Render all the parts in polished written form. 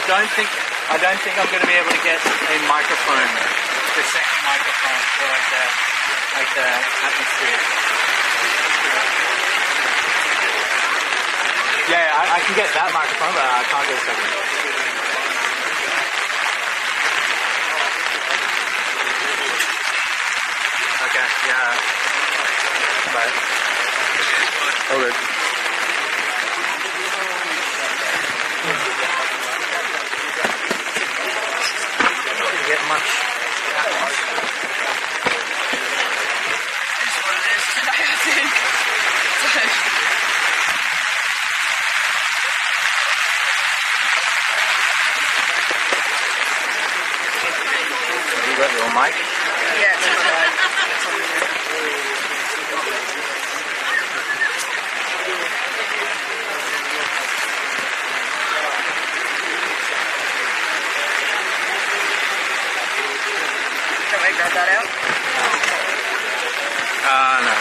don't think I'm going to be able to get a microphone, the second microphone for like the atmosphere. Yeah, I can get that microphone, but I can't get a second. Okay, yeah. Bye. All good. Didn't get much. It's what it is today, I think. You got your mic? Yeah, it's on the right. Can we grab that out? No.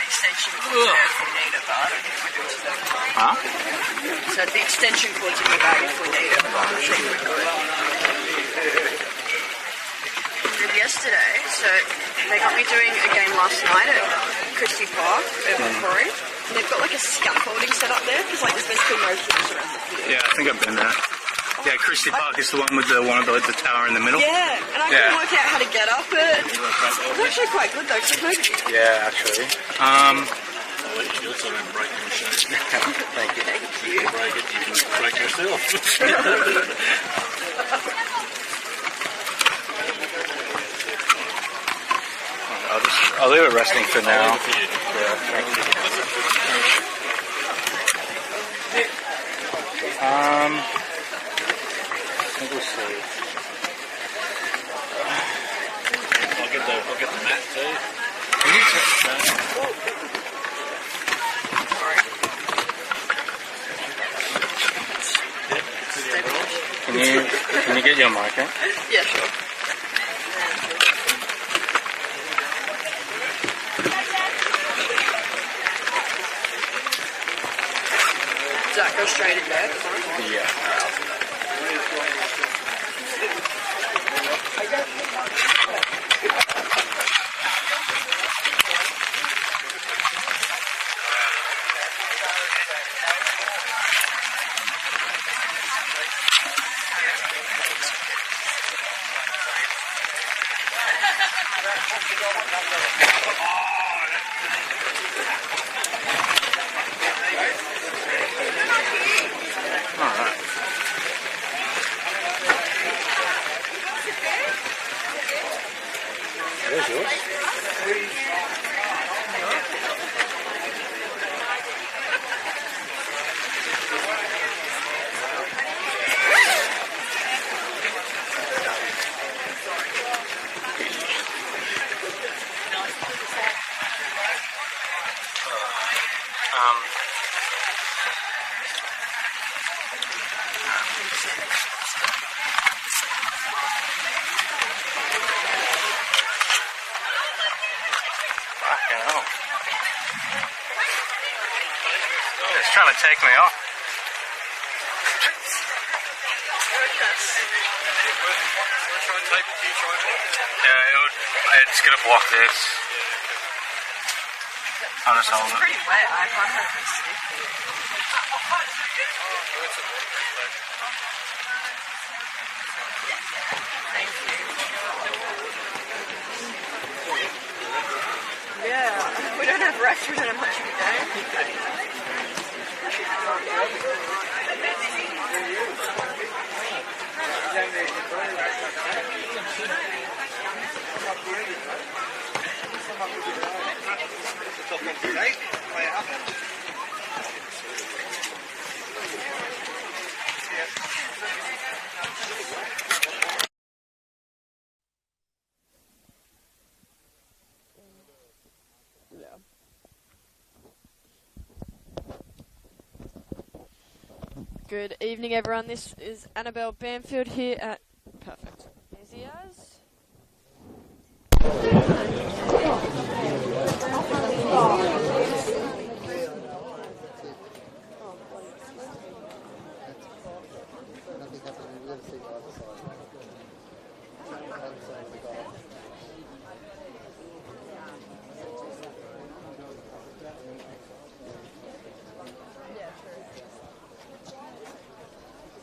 Extension cords there if we need it, but I don't think we're doing that. Huh? So the extension cords in the bag if we need it, but I think we're good. Did yesterday, so they got me doing a game last night at Christie Park at Macquarie. And they've got like a scaffolding set up there because like there's basically no floors around the field. Yeah, I think I've been there. Yeah, Christie Park is the one with the tower in the middle. Yeah, and I couldn't work out how to get up it. It's actually quite good though, because nobody. Yeah, actually. I'll let you do it so I don't break the machine. Thank you. Thank If you. you break it, you can break yourself. I'll leave it resting for now. Yeah, thank you. I think we'll see. I'll get the mat too. Can you touch that? Can you get your mic out? Yeah, sure. Does that go straight in there? Yeah. There's yours. Fucking hell. It's trying to take me off. Yeah, it's gonna block this. I'll just hold It's it. pretty wet. I can't have it stick. Thank you. Yeah, we don't have rest, we don't have much of a day. Good evening, everyone. This is Annabelle Bamfield here at... Perfect. Easy as...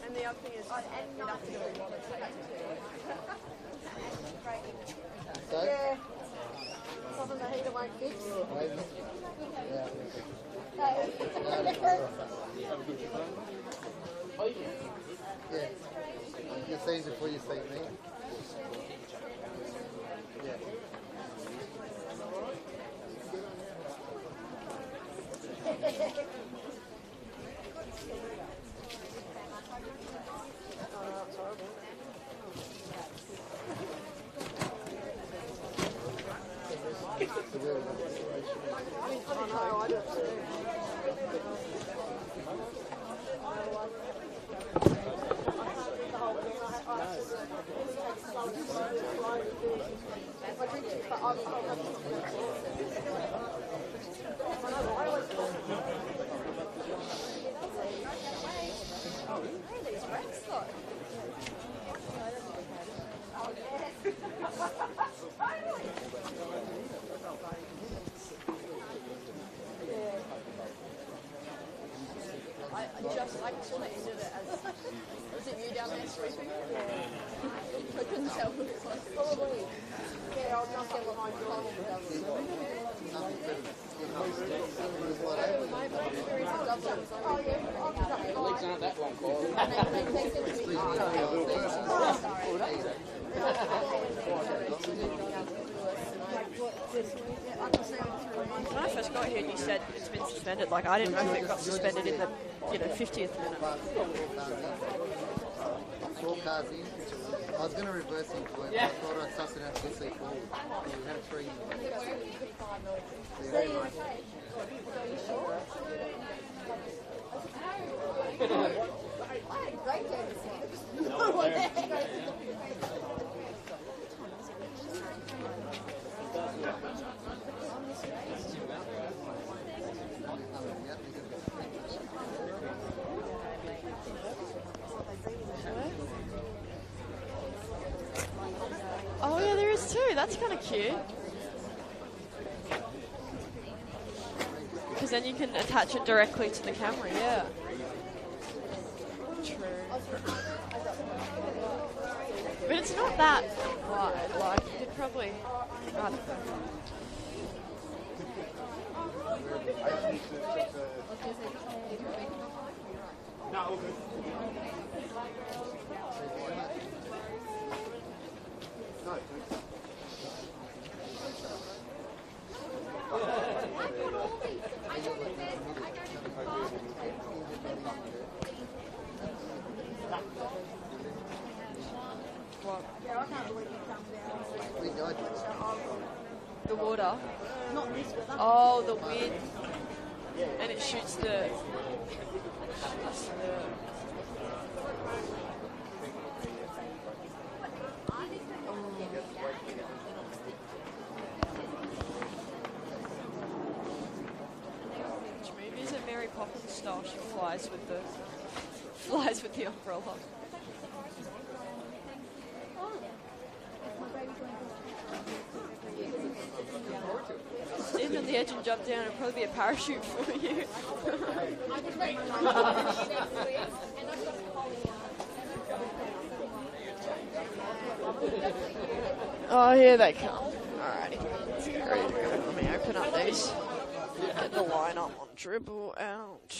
And the other thing is, you'd have to do a lot of Yeah. Something the heater won't fix. Yeah. You've seen before you see me. Yeah. I just thought you did it as... Was it you down there sweeping? Yeah. I couldn't tell who it was. Probably. Yeah, I was not there behind you. Legs aren't that long, When I first got here, you said it's been suspended. Like, I didn't know if it got suspended in the 50th minute. 4 cars in. I was going to reverse into it, but I thought I'd suss it out this week forward. We had a 3 Oh yeah, there is too. That's kind of cute. Because then you can attach it directly to the camera, yeah. True. But it's not that wide, like, you could probably... I don't know. What? The water? Not this one. Oh, the wind. And it shoots the... Which movie is it? Mary Poppins style. She flies with the umbrella. Stand on the edge and jump down. It'll probably be a parachute for you. Oh, here they come. Alrighty. Let's get ready to go. Let me open up these. Get the line up on dribble out.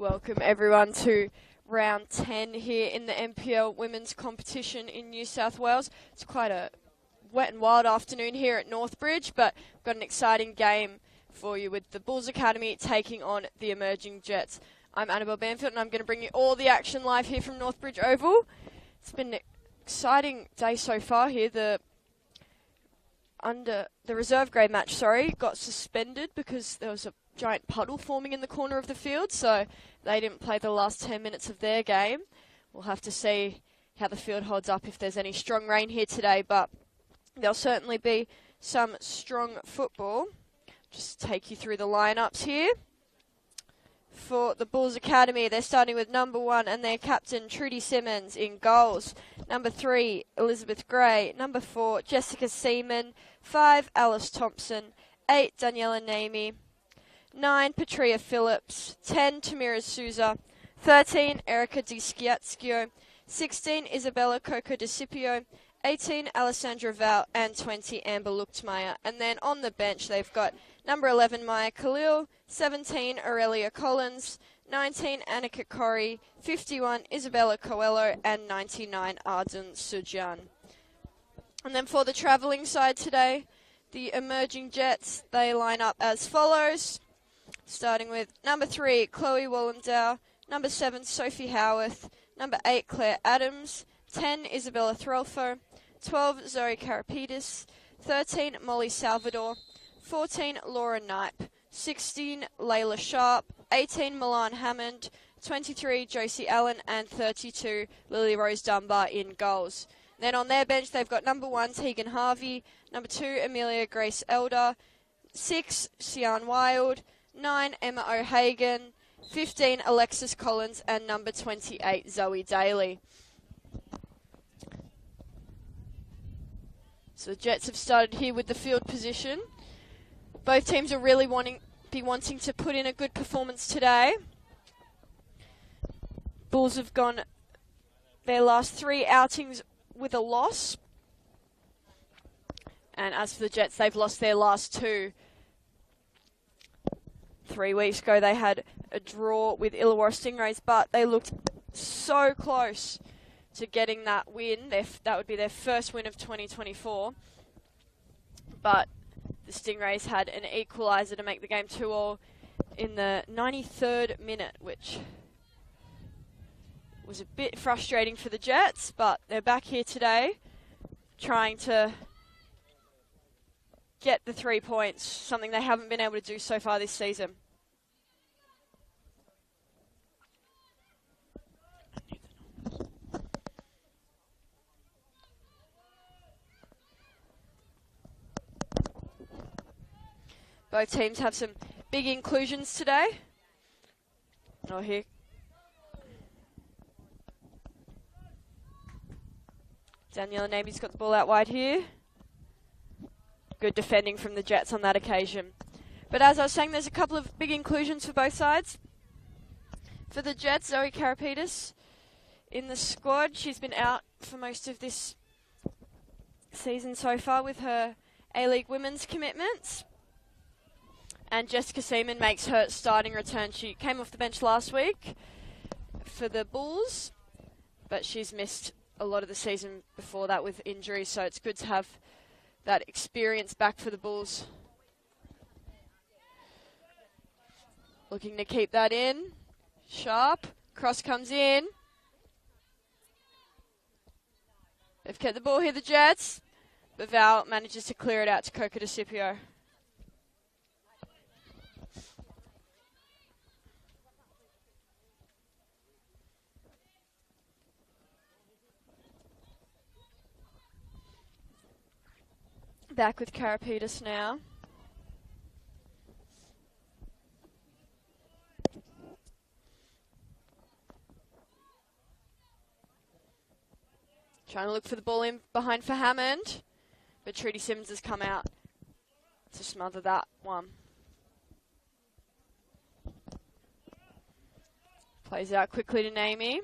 Welcome everyone to round 10 here in the NPL women's competition in New South Wales. It's quite a wet and wild afternoon here at Northbridge, but we've got an exciting game for you with the Bulls Academy taking on the Emerging Jets. I'm Annabelle Banfield and I'm going to bring you all the action live here from Northbridge Oval. It's been an exciting day so far here. The reserve grade match, got suspended because there was a giant puddle forming in the corner of the field, so they didn't play the last 10 minutes of their game. We'll have to see how the field holds up if there's any strong rain here today, but there'll certainly be some strong football. Just take you through the lineups here. For the Bulls Academy, they're starting with number 1 and their captain, Trudy Simmons, in goals. Number 3, Elizabeth Gray. Number 4, Jessica Seaman. 5, Alice Thompson. 8, Daniela Namey. 9, Patria Phillips. 10, Tamira Souza. 13, Erica Di Schiatzio. 16, Isabella Coco De Scipio. 18, Alessandra Val. And 20, Amber Luchtmeyer. And then on the bench, they've got number 11, Maya Khalil. 17, Aurelia Collins. 19, Annika Corrie. 51, Isabella Coelho. And 99, Arden Sujan. And then for the travelling side today, the Emerging Jets, they line up as follows. Starting with number 3, Chloe Wallendow. Number 7, Sophie Howarth. Number 8, Claire Adams. 10, Isabella Threlfo. 12, Zoe Karapidis. 13, Molly Salvador. 14, Laura Knipe. 16, Layla Sharp. 18, Milan Hammond. 23, Josie Allen. And 32, Lily Rose Dunbar in goals. Then on their bench, they've got number 1, Tegan Harvey. Number 2, Amelia Grace Elder. 6, Sian Wild. 9, Emma O'Hagan. 15, Alexis Collins. And number 28, Zoe Daly. So the Jets have started here with the field position. Both teams are really wanting to put in a good performance today. Bulls have gone their last 3 outings with a loss. And as for the Jets, they've lost their last 2. 3 weeks ago, they had a draw with Illawarra Stingrays, but they looked so close to getting that win. That would be their first win of 2024. But the Stingrays had an equaliser to make the game 2-2 in the 93rd minute, which was a bit frustrating for the Jets, but they're back here today trying to get the 3 points, something they haven't been able to do so far this season. Both teams have some big inclusions today. Oh, here. Daniela Namey's got the ball out wide here. Good defending from the Jets on that occasion. But as I was saying, there's a couple of big inclusions for both sides. For the Jets, Zoe Karapidis in the squad. She's been out for most of this season so far with her A-League women's commitments. And Jessica Seaman makes her starting return. She came off the bench last week for the Bulls, but she's missed a lot of the season before that with injuries, so it's good to have that experience back for the Bulls. Looking to keep that in. Sharp. Cross comes in. They've kept the ball here, the Jets, but Val manages to clear it out to Coco De Scipio. Back with Karapidis now. Trying to look for the ball in behind for Hammond, but Trudy Simmons has come out to smother that one. Plays out quickly to Namey.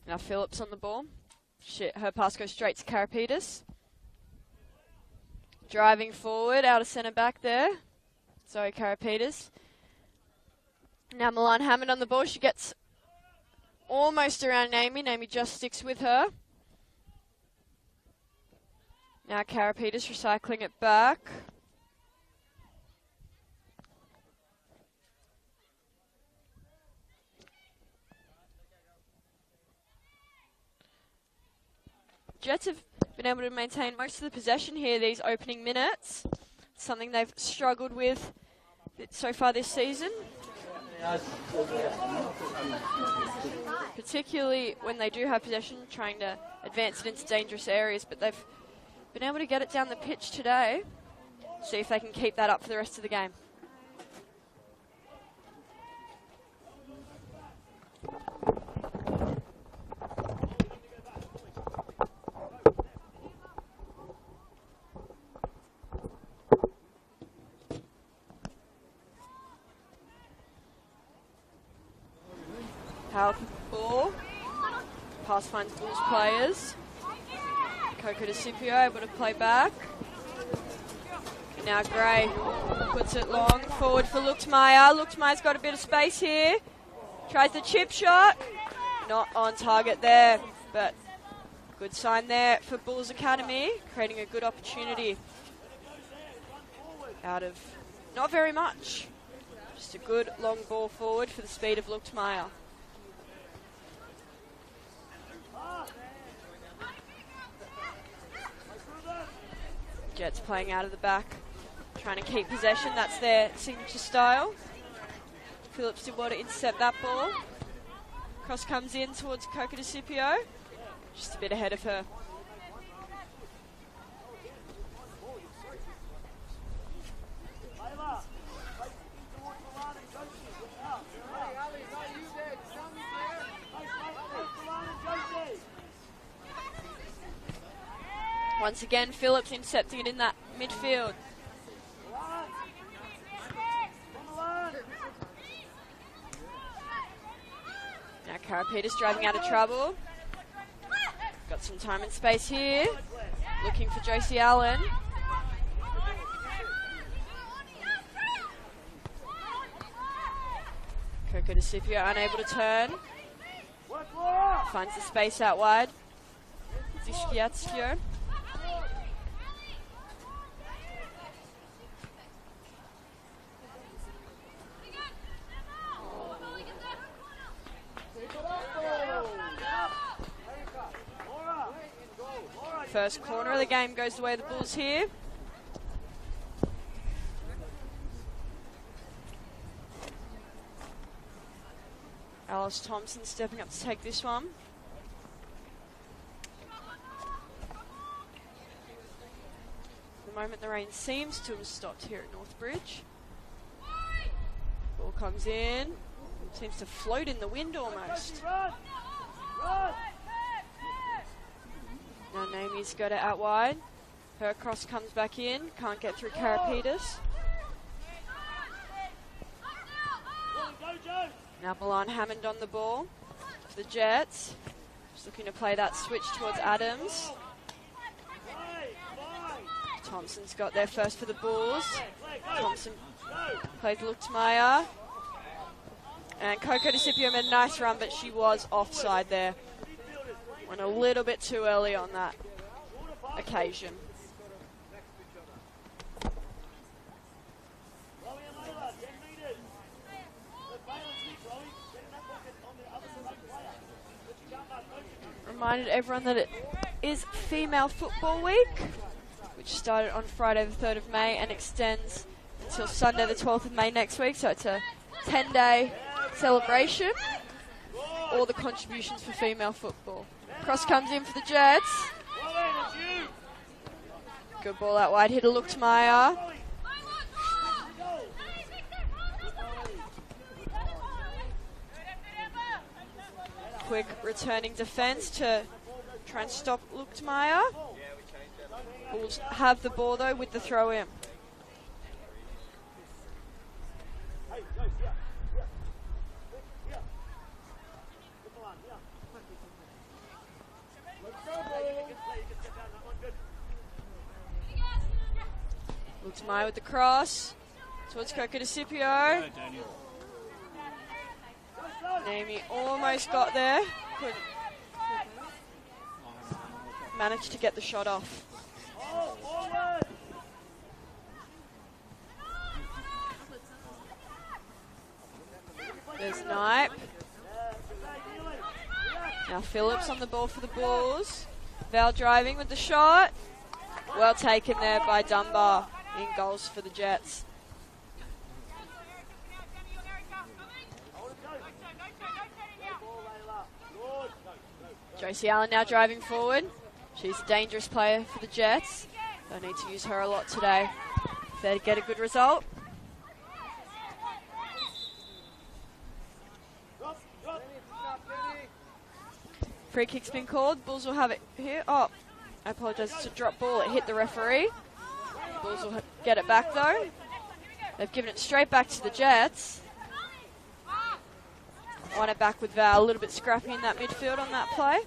Now Phillips on the ball. Her pass goes straight to Karapidis. Driving forward, out of centre back there. Zoe Karapetis. Now Milan Hammond on the ball. She gets almost around Naomi. Naomi just sticks with her. Now Karapetis recycling it back. Jets have been able to maintain most of the possession here these opening minutes. Something they've struggled with so far this season. Particularly when they do have possession, trying to advance it into dangerous areas, but they've been able to get it down the pitch today. See if they can keep that up for the rest of the game. Powerful ball. Pass finds Bulls players. Coco DeCipio able to play back. And now Gray puts it long forward for Luchtmeyer. Luchtmeyer's got a bit of space here. Tries the chip shot. Not on target there, but good sign there for Bulls Academy, creating a good opportunity out of not very much. Just a good long ball forward for the speed of Luchtmeyer. Jets playing out of the back, trying to keep possession. That's their signature style. Phillips did well to intercept that ball. Cross comes in towards Coco DeCipio. Just a bit ahead of her. Once again, Phillips intercepting it in that midfield. Now Karapetis driving out of trouble. Got some time and space here. Looking for Josie Allen. Coco DeCipio unable to turn. Finds the space out wide. Zishkiatsio. First corner of the game goes the way of the Bulls here. Alice Thompson stepping up to take this one. At the moment the rain seems to have stopped here at Northbridge. Ball comes in. Seems to float in the wind almost. Now Naomi's got it out wide. Her cross comes back in. Can't get through Karapetis. Now Milan Hammond on the ball for the Jets. Just looking to play that switch towards Adams. Thompson's got there first for the Bulls. Thompson plays Luchtmeyer. And Coco DeCipio made a nice run, but she was offside there. Went a little bit too early on that occasion. Reminded everyone that it is Female Football Week, which started on Friday the 3rd of May and extends until Sunday the 12th of May next week. So it's a 10-day celebration. All the contributions for female football. Cross comes in for the Jets. Good ball out wide. Hit a Luchtmeyer. Quick returning defence to try and stop Luchtmeyer. Bulls have the ball though with the throw in. Lutmaya with the cross towards Coco De Scipio. Naomi almost got there. Couldn't managed to get the shot off. There's Knipe. Now Phillips on the ball for the Bulls. Val driving with the shot. Well taken there by Dunbar. In goals for the Jets. Josie Allen now driving forward. She's a dangerous player for the Jets. They'll need to use her a lot today if they get a good result. Free kick's been called. Bulls will have it here. Oh, I apologise. It's a drop ball. It hit the referee. Bulls will get it back though. They've given it straight back to the Jets. Won it back with Val. A little bit scrappy in that midfield on that play.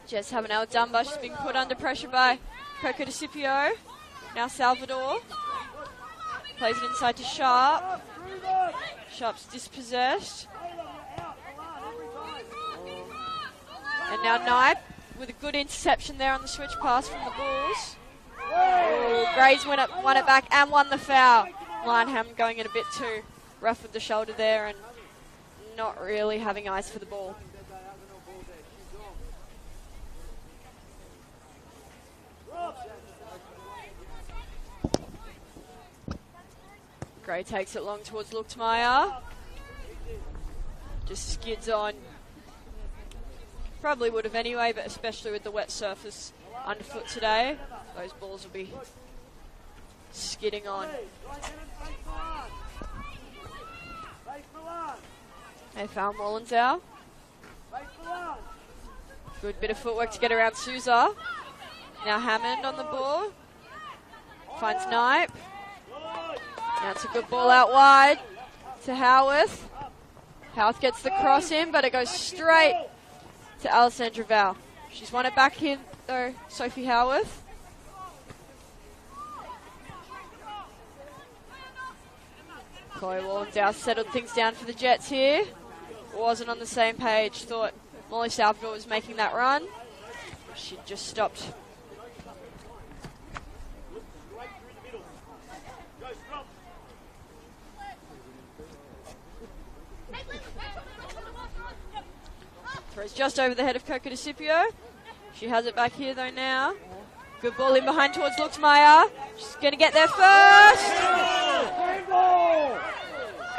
Jets have an El Dunbar. She's being put under pressure by Coco De Scipio. Now Salvador. Plays it inside to Sharp. Sharp's dispossessed. And now Knipe with a good interception there on the switch pass from the Bulls. Ooh, Grays won it back and won the foul. Lineham going in a bit too rough with the shoulder there and not really having eyes for the ball. Gray takes it long towards Lutmaya. Just skids on. Probably would have anyway, but especially with the wet surface underfoot today, those balls will be skidding on. They found Wallenzow. Good bit of footwork to get around Souza. Now Hammond on the ball. Finds Knipe. Now it's a good ball out wide to Howarth. Howarth gets the cross in, but it goes straight to Alessandra Val. She's won it back here though, Sophie Howarth. Chloe Wallendow settled things down for the Jets here. Wasn't on the same page. Thought Molly Salvador was making that run. She just stopped. Throws just over the head of Coco De Scipio. She has it back here though now. Good ball in behind towards Lutmaya. She's going to get there first.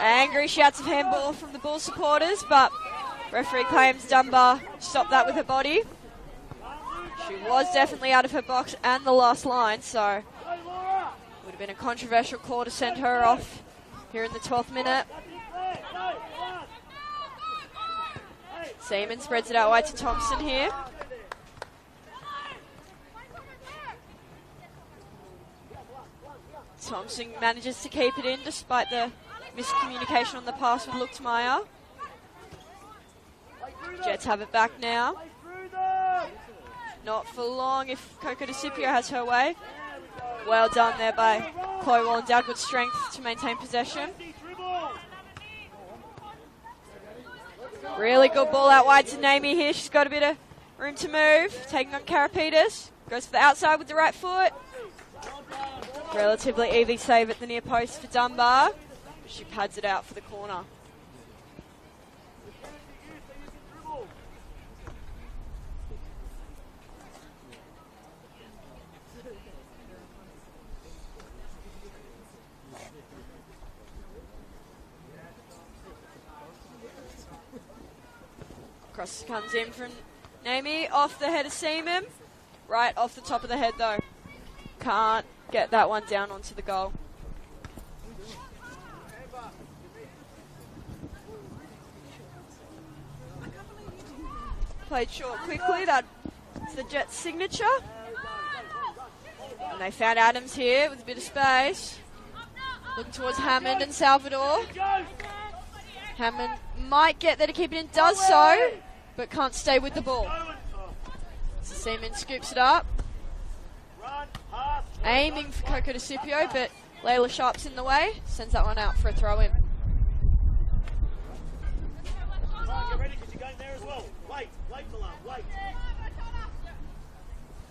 Angry shouts of handball from the Bull supporters, but referee claims Dunbar stopped that with her body. She was definitely out of her box and the last line, so would have been a controversial call to send her off here in the 12th minute. Seaman spreads it out wide to Thompson here. Thompson manages to keep it in despite the miscommunication on the pass with Lutmaya. Jets have it back now. Not for long if Coco De Scipio has her way. Well done there by Chloe Wallendow. Good strength to maintain possession. Really good ball out wide to Naomi here. She's got a bit of room to move. Taking on Karapitas. Goes for the outside with the right foot. Relatively easy save at the near post for Dunbar. She pads it out for the corner. Cross comes in from Naomi, off the head of Seaman. Right off the top of the head though. Can't get that one down onto the goal. Played short quickly, that's the Jets' signature. And they found Adams here with a bit of space. Looking towards Hammond and Salvador. Hammond might get there to keep it in, does so, but can't stay with the ball. Seaman scoops it up. Aiming for Coco DeCipio, but Layla Sharp's in the way. Sends that one out for a throw-in. Get ready because you're going there as well. Wait, Milan, wait.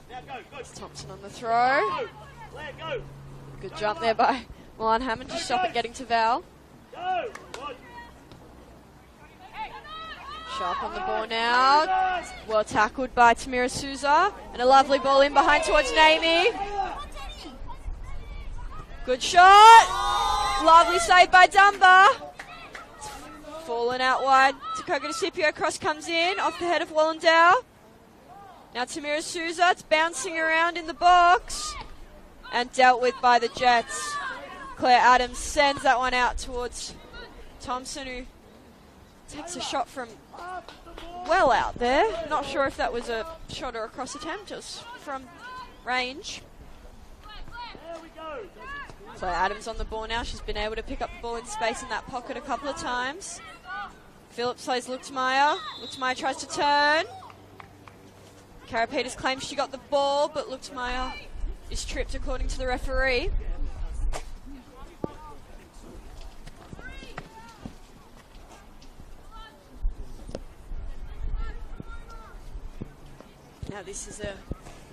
Now go. Thompson on the throw. Go. Blair, go. Good jump there by Milan Hammond to stop it getting to Val. Go. Good. Sharp on the ball now. Well tackled by Tamira Souza. And a lovely ball in behind towards Naomi. Good shot. Lovely save by Dunbar. Fallen out wide to Coco DeCipio. Cross comes in off the head of Wallendow. Now Tamira Souza. It's bouncing around in the box. And dealt with by the Jets. Claire Adams sends that one out towards Thompson, who takes a shot from well out there. Not sure if that was a shot or a cross attempt, just from range. Claire Adams on the ball now. She's been able to pick up the ball in space in that pocket a couple of times. Phillips plays Luxmeyer. Luxmeyer tries to turn. Karapetis claims she got the ball, but Luxmeyer is tripped according to the referee. Now this is an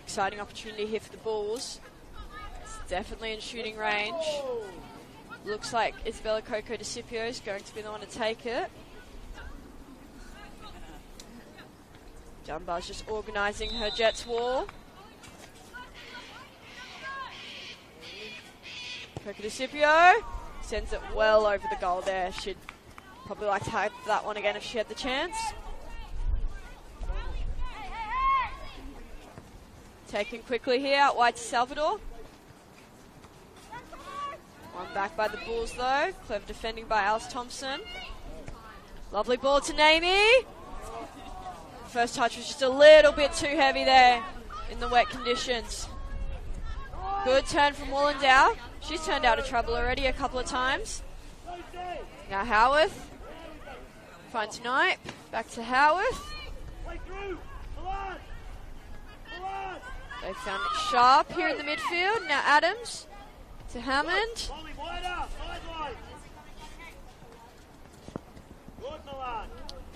exciting opportunity here for the Bulls. It's definitely in shooting range. Looks like Isabella Coco DeCipio is going to be the one to take it. Dunbar's just organising her Jets wall. Coco DeCipio sends it well over the goal there. She'd probably like to have that one again if she had the chance. Taken quickly here, out wide to Salvador. One back by the Bulls though. Clever defending by Alice Thompson. Lovely ball to Naomi. First touch was just a little bit too heavy there in the wet conditions. Good turn from Wallendow. She's turned out of trouble already a couple of times. Now Howarth finds Knipe. Back to Howarth. They found it sharp here in the midfield. Now Adams to Hammond.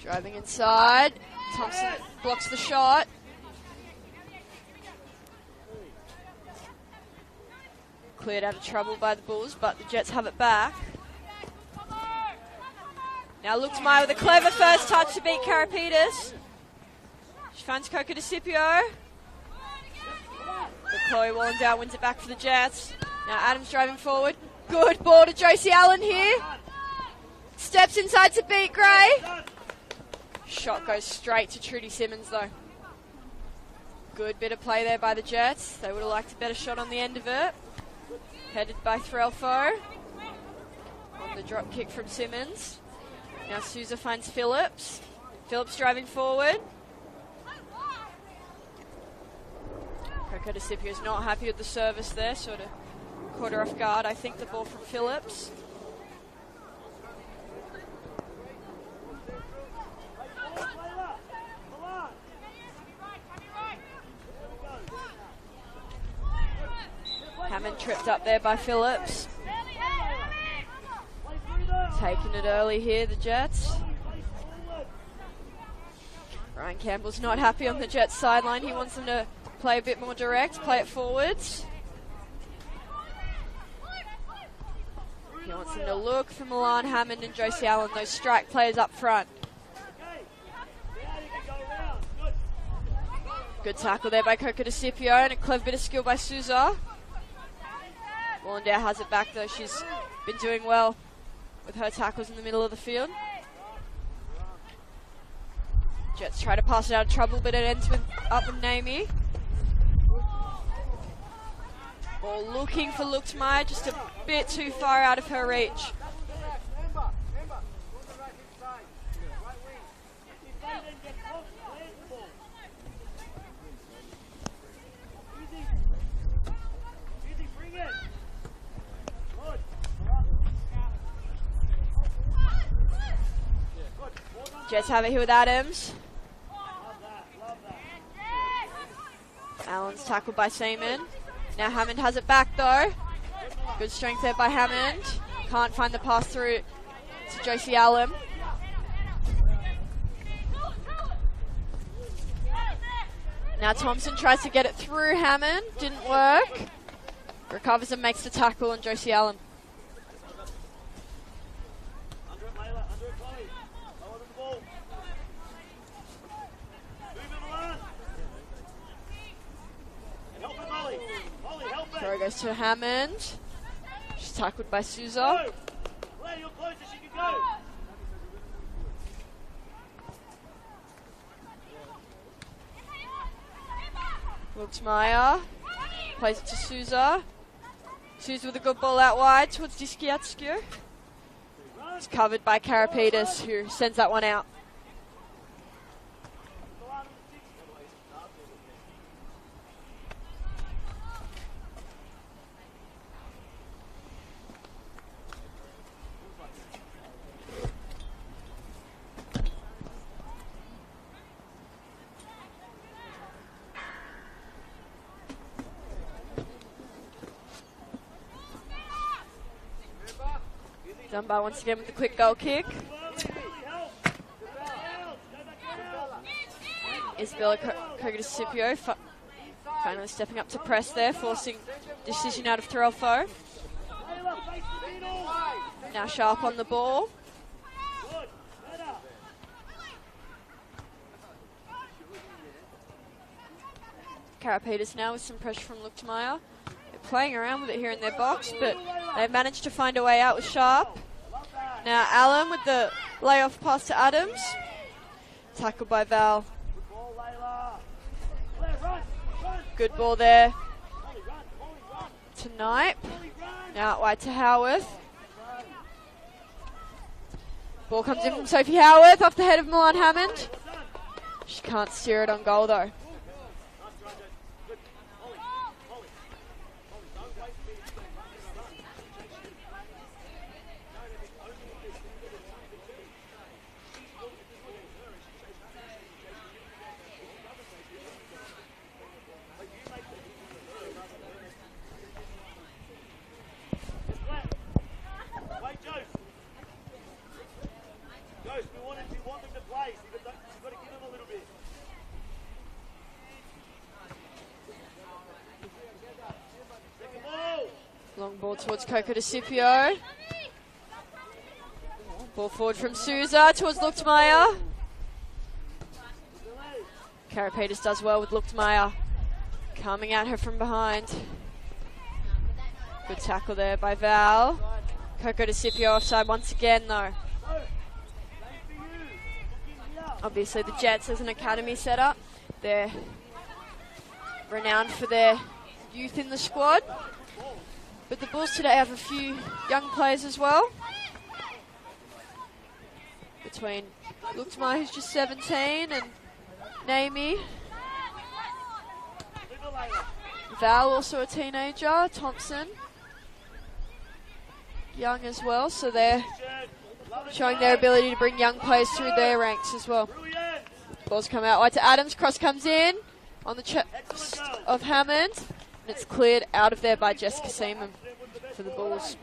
Driving inside. Thompson blocks the shot. Cleared out of trouble by the Bulls, but the Jets have it back. Now Luxmeyer with a clever first touch to beat Karapetis. She finds Coco DeCipio. But Chloe Wallendow wins it back for the Jets. Now Adams driving forward. Good ball to Josie Allen here. Steps inside to beat Gray. Shot goes straight to Trudy Simmons though. Good bit of play there by the Jets. They would have liked a better shot on the end of it. Headed by Threlfo. On the drop kick from Simmons. Now Souza finds Phillips. Phillips driving forward. Coco DeCipio is not happy with the service there, sort of caught her off guard. I think the ball from Phillips. Hammond tripped up there by Phillips. Taking it early here, the Jets. Ryan Campbell's not happy on the Jets sideline. He wants them to play a bit more direct, play it forwards. He wants them to look for Milan Hammond and Josie Allen, those strike players up front. Good tackle there by Coco DeCipio and a clever bit of skill by Souza. Wallendow has it back though. She's been doing well with her tackles in the middle of the field. Jets try to pass it out of trouble, but it ends with up with Naomi. Ball looking for Luxmeyer, just a bit too far out of her reach. Jets have it here with Adams. Allen's tackled by Seaman. Now Hammond has it back though. Good strength there by Hammond. Can't find the pass through to Josie Allen. Now Thompson tries to get it through Hammond. Didn't work. Recovers and makes the tackle on Josie Allen. Under it, Layla. Under it, Chloe. Lower the ball. Move it, Milan. And help it, Molly. Molly, help it. Throw goes to Hammond. She's tackled by Souza. Go. Claire, you're closer. She can go. Luxmeyer plays it to Souza. Souza with a good ball out wide towards Diskiatsku. It's covered by Karapetis, who sends that one out. Dunbar once again with the quick goal kick. Isabella Kogadisipio finally stepping up to press there, forcing decision out of Thorelfo. Now Sharp on the ball. Karapetis now with some pressure from Luchtmeyer. Playing around with it here in their box, but they've managed to find a way out with Sharp. Now Allen with the layoff pass to Adams. Tackled by Val. Good ball there to Knipe. Now out wide to Howarth. Ball comes in from Sophie Howarth off the head of Milan Hammond. She can't steer it on goal though. Long ball towards Kogadisipio. Ball forward from Souza towards Luchtmeyer. Karapetis does well with Luchtmeyer. Coming at her from behind. Good tackle there by Val. Kogadisipio offside once again though. Obviously the Jets as an academy setup. They're renowned for their youth in the squad. But the Bulls today have a few young players as well. Between Luchtmeyer, who's just 17, and Naomi. Val, also a teenager. Thompson, young as well. So they're showing their ability to bring young players through their ranks as well. Balls come out wide to Adams. Cross comes in on the chest of Hammond. And it's cleared out of there by Jessica Seaman for the Bulls.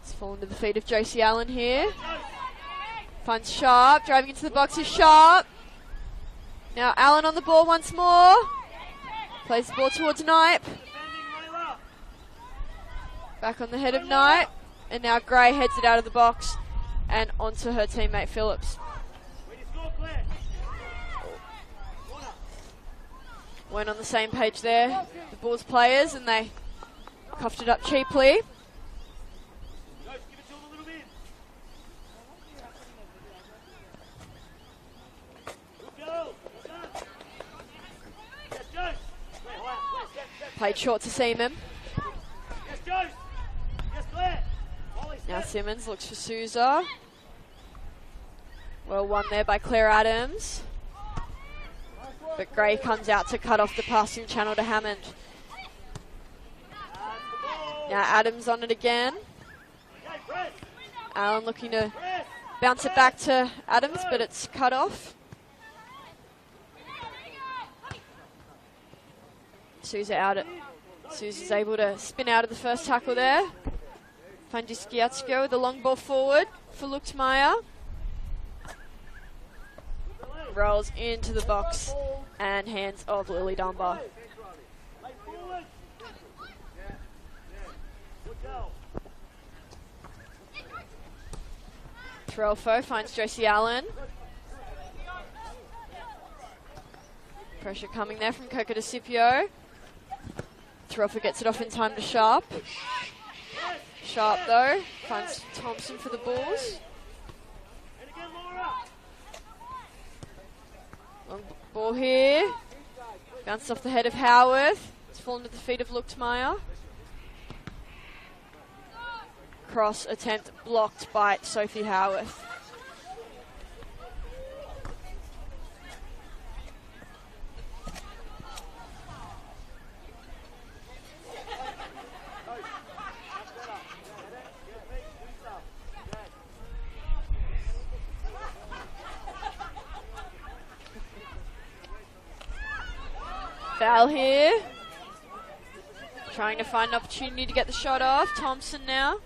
It's fallen to the feet of Josie Allen here. Finds Sharp, driving into the box is Sharp. Now Allen on the ball once more. Plays the ball towards Knipe. Back on the head of Knight, and now Gray heads it out of the box and onto her teammate Phillips. Weren't on the same page there, the Bulls players, and they coughed it up cheaply. Played short to Seaman. Now Simmons looks for Souza. Well won there by Claire Adams. But Gray comes out to cut off the passing channel to Hammond. Now Adams on it again. Allen looking to bounce it back to Adams, but it's cut off. Sousa's able to spin out of the first tackle there. Fanjiskiatsko with the long ball forward for Luchtmeyer. Rolls into the box and hands of Lily Dunbar. Trelfo finds Josie Allen. Pressure coming there from Coco DeCipio. Trelfo gets it off in time to Sharp. Sharp though, finds Thompson for the Bulls. Long ball here. Bounced off the head of Howarth. It's fallen to the feet of Luchtmeyer. Cross attempt blocked by Sophie Howarth. Foul here. Trying to find an opportunity to get the shot off. Thompson now.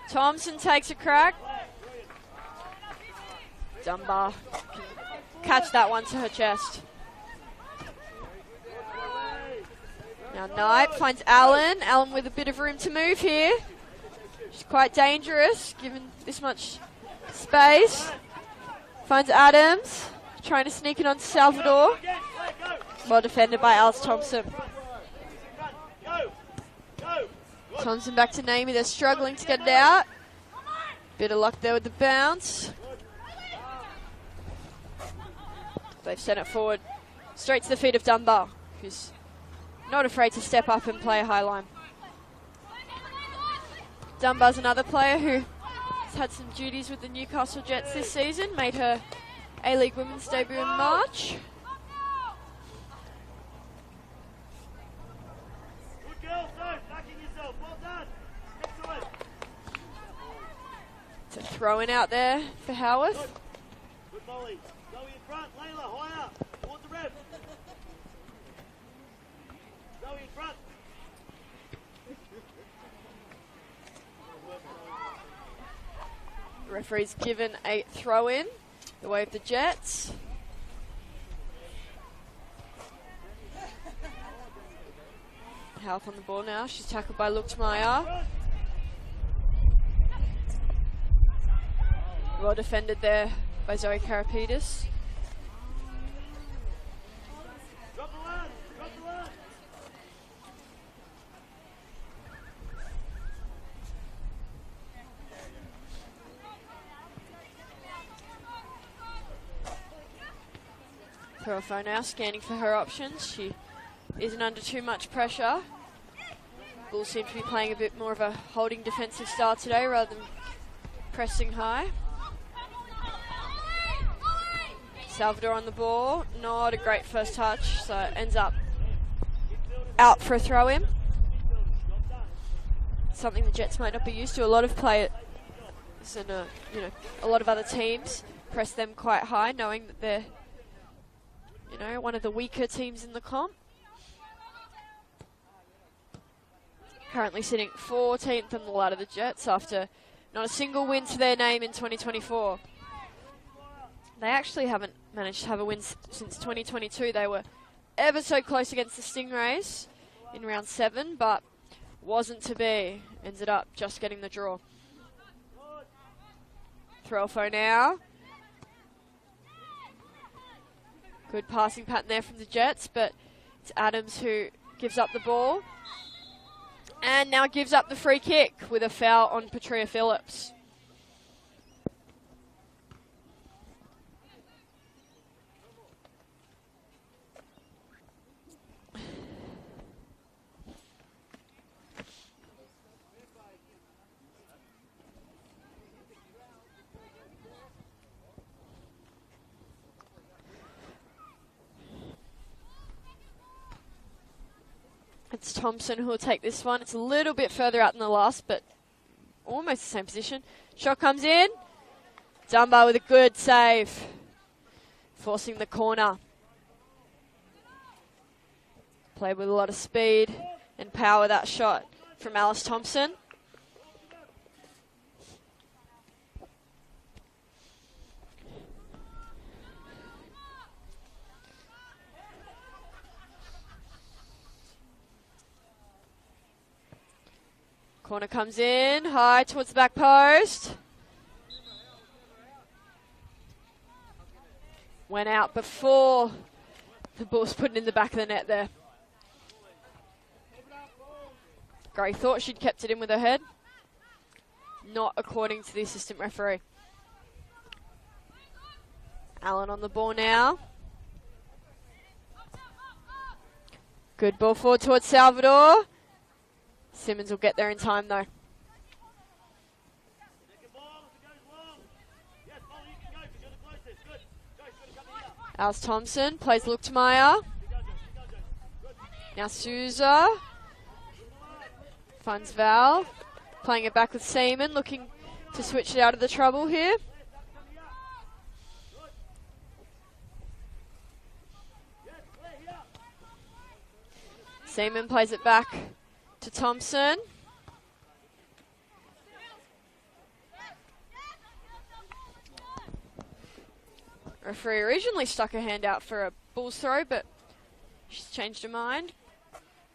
Thompson takes a crack. Dunbar can catch that one to her chest. Now Knight finds Allen. Allen with a bit of room to move here. She's quite dangerous given this much space. Finds Adams. Trying to sneak it on Salvador. Well defended by Alice Thompson. Thompson back to Namie. They're struggling to get it out. Bit of luck there with the bounce. They've sent it forward straight to the feet of Dunbar, who's not afraid to step up and play a high line. Dunbar's another player who has had some duties with the Newcastle Jets this season. Made her A-League Women's debut in March. It's a throw-in out there for Howarth. Good volley. Go in front, Layla, higher. Towards the ref. Go in front. The referee's given a throw-in the way of the Jets. Howarth on the ball now. She's tackled by Luchtmeyer. Well defended there by Zoe Karapetis. Drop the line. Drop the line. Trelfo now scanning for her options. She isn't under too much pressure. Bulls seem to be playing a bit more of a holding defensive style today rather than pressing high. Salvador on the ball, not a great first touch, so it ends up out for a throw-in. Something the Jets might not be used to. A lot of players and a lot of other teams press them quite high, knowing that they're one of the weaker teams in the comp. Currently sitting 14th on the ladder, the Jets, after not a single win to their name in 2024. They actually haven't managed to have a win since 2022. They were ever so close against the Stingrays in round 7, but wasn't to be. Ended up just getting the draw. Trelfo now. Good passing pattern there from the Jets, but it's Adams who gives up the ball. And now gives up the free kick with a foul on Patria Phillips. It's Thompson who will take this one. It's a little bit further out than the last, but almost the same position. Shot comes in. Dunbar with a good save. Forcing the corner. Played with a lot of speed and power, that shot from Alice Thompson. Corner comes in, high towards the back post. Went out before the ball's put in the back of the net there. Gray thought she'd kept it in with her head. Not according to the assistant referee. Allen on the ball now. Good ball forward towards Salvador. Simmons will get there in time though. Alice Thompson plays Luchtmeyer. Now Souza. Finds Val. Playing it back with Seaman, looking to switch it out of the trouble here. Seaman plays it back to Thompson. Referee originally stuck her hand out for a Bulls throw, but she's changed her mind,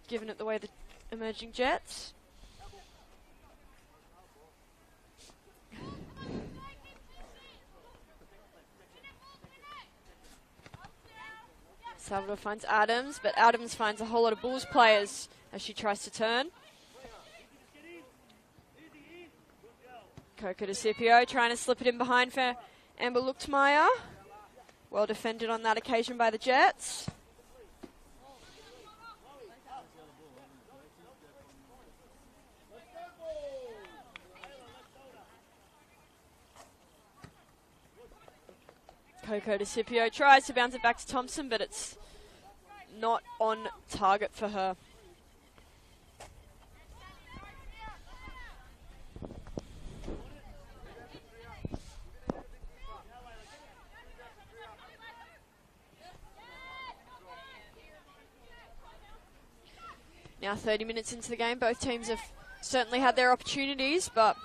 giving it the way the emerging Jets. Salvador finds Adams, but Adams finds a whole lot of Bulls players as she tries to turn. Coco DeCipio trying to slip it in behind for Amber Luchtmeyer. Well defended on that occasion by the Jets. Coco DeCipio tries to bounce it back to Thompson, but it's not on target for her. Now 30 minutes into the game, both teams have certainly had their opportunities, but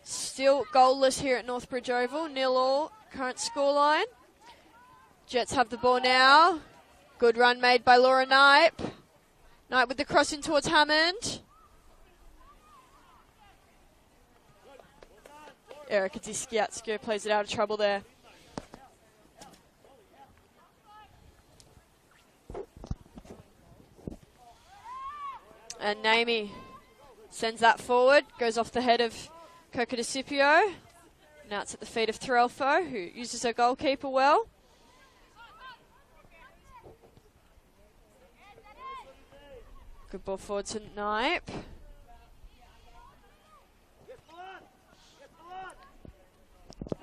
still goalless here at Northbridge Oval. 0-0 current scoreline. Jets have the ball now. Good run made by Laura Knipe. Knipe with the cross in towards Hammond. Erica Diskiatsko plays it out of trouble there. And Naomi sends that forward, goes off the head of Coco DeCipio. Now it's at the feet of Threlfo, who uses her goalkeeper well. Good ball forward to Knipe.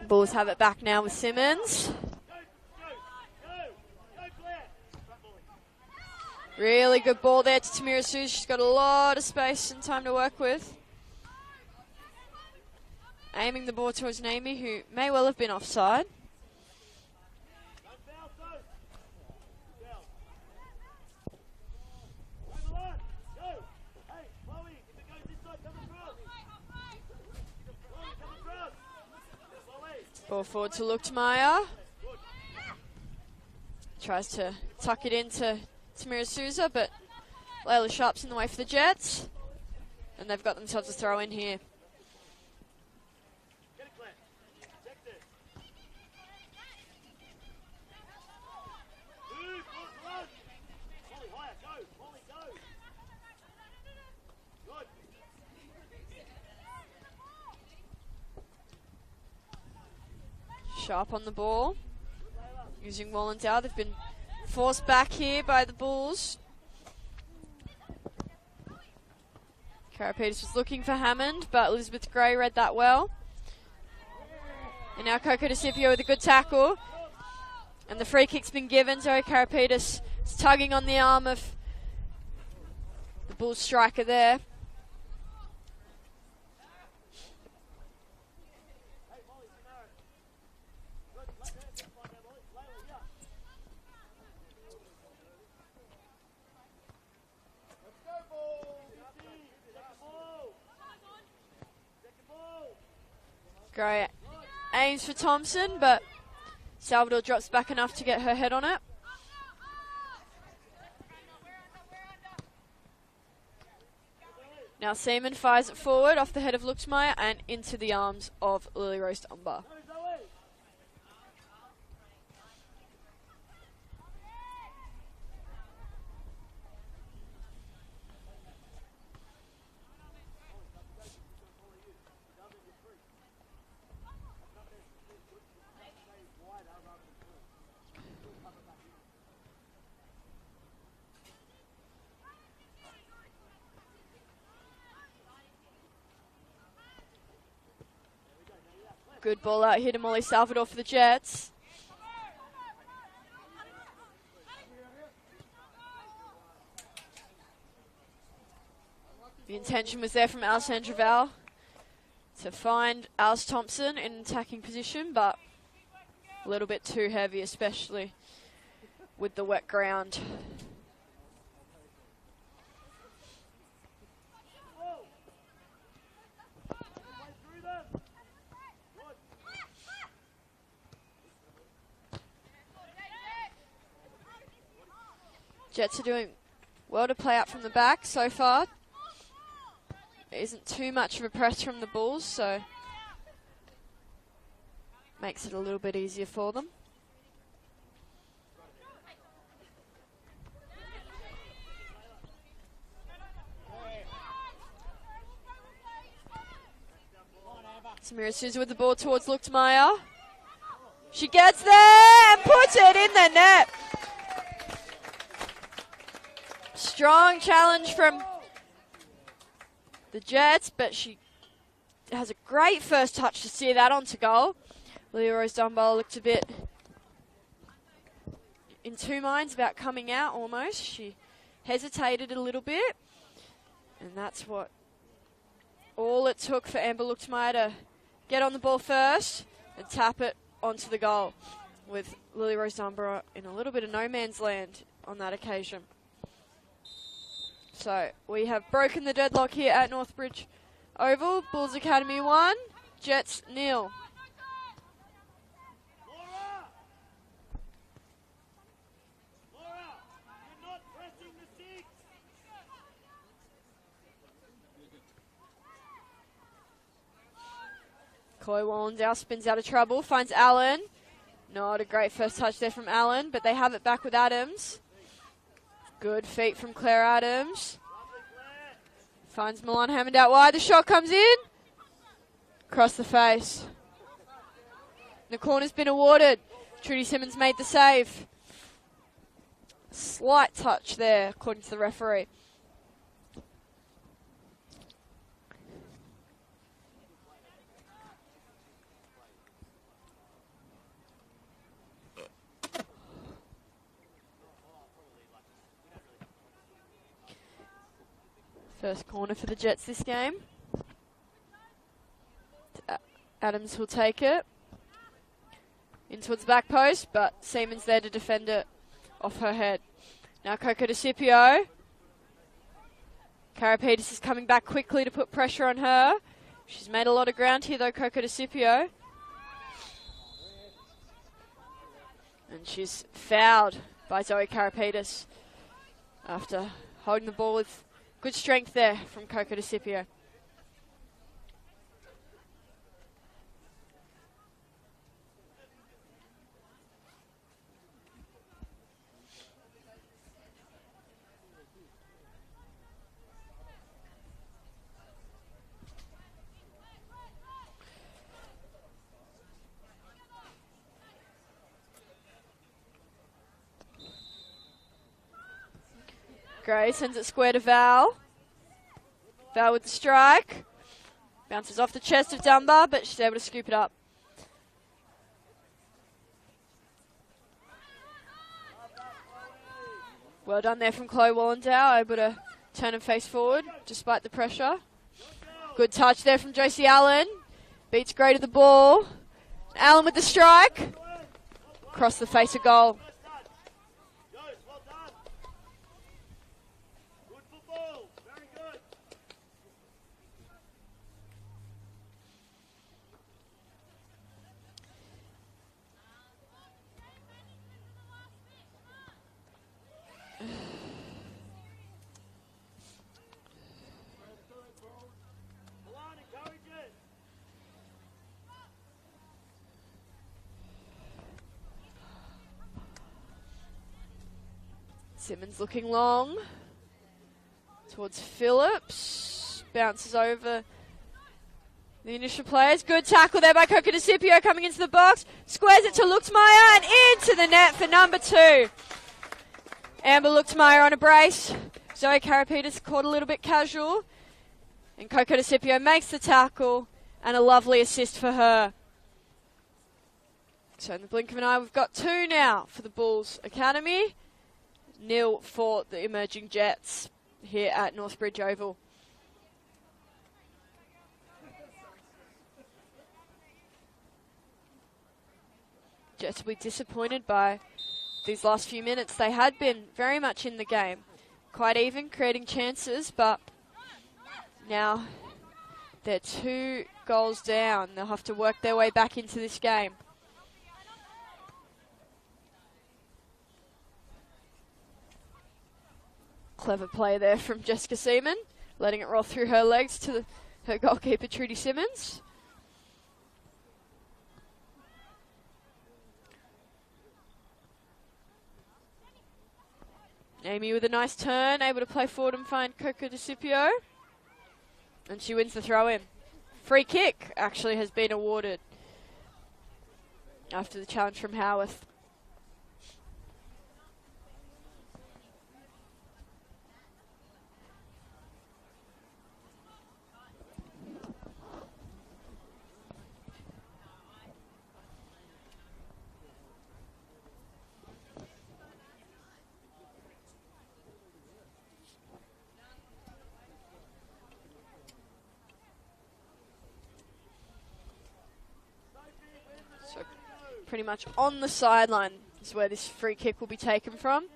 Bulls have it back now with Simmons. Really good ball there to Tamira Souza. She's got a lot of space and time to work with. Aiming the ball towards Naomi, who may well have been offside. Ball forward to Luchtmeyer. Tries to tuck it into Tamira Souza, but Layla Sharp's in the way for the Jets. And they've got themselves a throw in here. Sharp on the ball. Using Wallendow. They've been forced back here by the Bulls. Karapetis was looking for Hammond, but Elizabeth Gray read that well. And now Coco DeCipio with a good tackle. And the free kick's been given, so Karapetis is tugging on the arm of Bulls striker there. Great aims for Thompson, but Salvador drops back enough to get her head on it. Now Seaman fires it forward off the head of Luxmeyer and into the arms of Lily Rose Dunbar. Good ball out here to Molly Salvador for the Jets. The intention was there from Alessandra Val to find Alice Thompson in attacking position, but a little bit too heavy, especially with the wet ground. Jets are doing well to play out from the back so far. There isn't too much of a press from the Bulls, so makes it a little bit easier for them. Samira Souza with the ball towards Luchtmeyer. She gets there and puts it in the net. Strong challenge from the Jets, but she has a great first touch to steer that onto goal. Leah Rose Dunbar looked a bit in two minds about coming out almost. She hesitated a little bit, and that's what all it took for Amber Luchtmeyer to get on the ball first and tap it onto the goal, with Lily Rose Dunbar in a little bit of no man's land on that occasion. So we have broken the deadlock here at Northbridge Oval. Bulls Academy 1, Jets 0. Chloe Wallendow spins out of trouble, finds Allen. Not a great first touch there from Allen, but they have it back with Adams. Good feet from Claire Adams. Finds Milan Hammond out wide. The shot comes in. Across the face. The corner's been awarded. Trudy Simmons made the save. Slight touch there, according to the referee. First corner for the Jets this game. Adams will take it. In towards the back post, but Seaman's there to defend it off her head. Now Coco DeCipio. Karapetis is coming back quickly to put pressure on her. She's made a lot of ground here though, Coco DeCipio. And she's fouled by Zoe Karapetis after holding the ball with good strength there from Coco DeCipio. Gray sends it square to Val. Val with the strike. Bounces off the chest of Dunbar, but she's able to scoop it up. Well done there from Chloe Wallendow, able to turn and face forward despite the pressure. Good touch there from Josie Allen. Beats Gray to the ball. Allen with the strike. Across the face of goal. Well done. Good football. Very good. Come on, encourage it. Simmons looking long. Towards Phillips. Bounces over the initial players. Good tackle there by Coco DeCipio coming into the box. Squares it to Luxmeyer and into the net for number 2. Amber Luxmeyer on a brace. Zoe Carapitas caught a little bit casual. And Coco DeCipio makes the tackle and a lovely assist for her. So in the blink of an eye, we've got 2 now for the Bulls Academy. 0 for the emerging Jets here at Northbridge Oval. Jets will be disappointed by these last few minutes. They had been very much in the game. Quite even, creating chances, but now they're 2 goals down. They'll have to work their way back into this game. Clever play there from Jessica Seaman, letting it roll through her legs to her goalkeeper Trudy Simmons. Amy with a nice turn, able to play forward and find Coco DeCipio. And she wins the throw-in. Free kick actually has been awarded after the challenge from Howarth. Pretty much on the sideline is where this free kick will be taken from.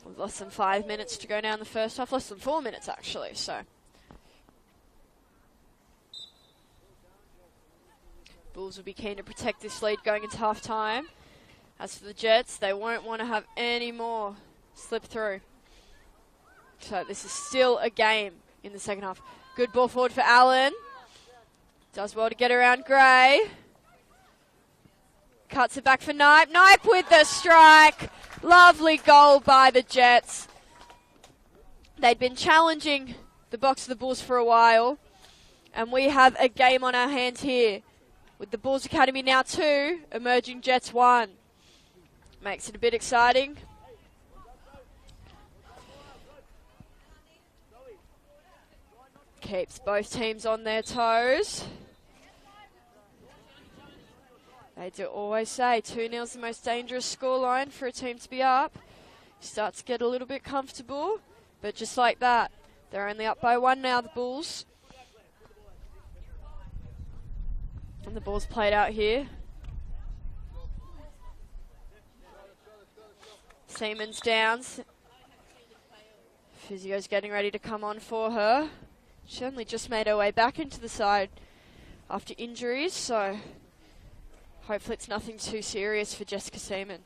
With less than 5 minutes to go now in the first half, less than 4 minutes actually, so. Bulls will be keen to protect this lead going into half time. As for the Jets, they won't want to have any more slip through. So this is still a game in the second half. Good ball forward for Allen. Does well to get around Gray. Cuts it back for Knipe. Knipe with the strike. Lovely goal by the Jets. They'd been challenging the box of the Bulls for a while. And we have a game on our hands here. With the Bulls Academy now 2, emerging Jets 1. Makes it a bit exciting. Keeps both teams on their toes. They do always say 2-0 is the most dangerous scoreline for a team to be up. Start to get a little bit comfortable, but just like that, they're only up by 1 now, the Bulls. And the ball's played out here. Siemens downs. Physio's getting ready to come on for her. She only just made her way back into the side after injuries, so hopefully it's nothing too serious for Jessica Seaman.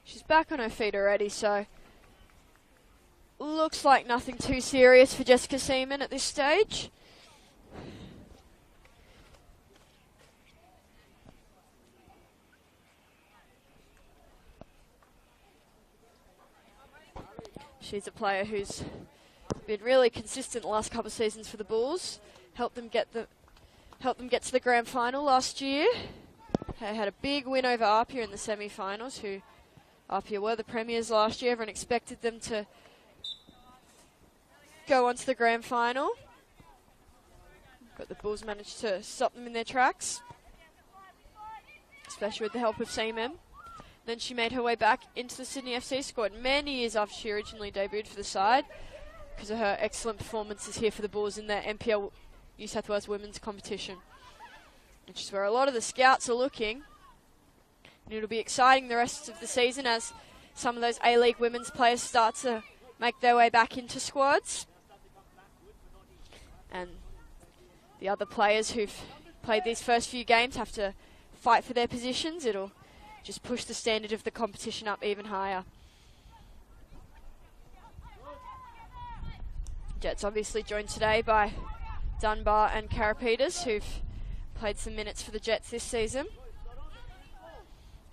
She's back on her feet already, so looks like nothing too serious for Jessica Seaman at this stage. She's a player who's been really consistent the last couple of seasons for the Bulls. Helped them get to the grand final last year. They had a big win over Apia in the semi-finals, who Apia were the premiers last year. Everyone expected them to go on to the grand final. But the Bulls managed to stop them in their tracks, especially with the help of Seaman. Then she made her way back into the Sydney FC squad many years after she originally debuted for the side, because of her excellent performances here for the Bulls in the NPL New South Wales women's competition. Which is where a lot of the scouts are looking. And it'll be exciting the rest of the season as some of those A-League women's players start to make their way back into squads. And the other players who've played these first few games have to fight for their positions. It'll just push the standard of the competition up even higher. Jets obviously joined today by Dunbar and Karapetas, who've played some minutes for the Jets this season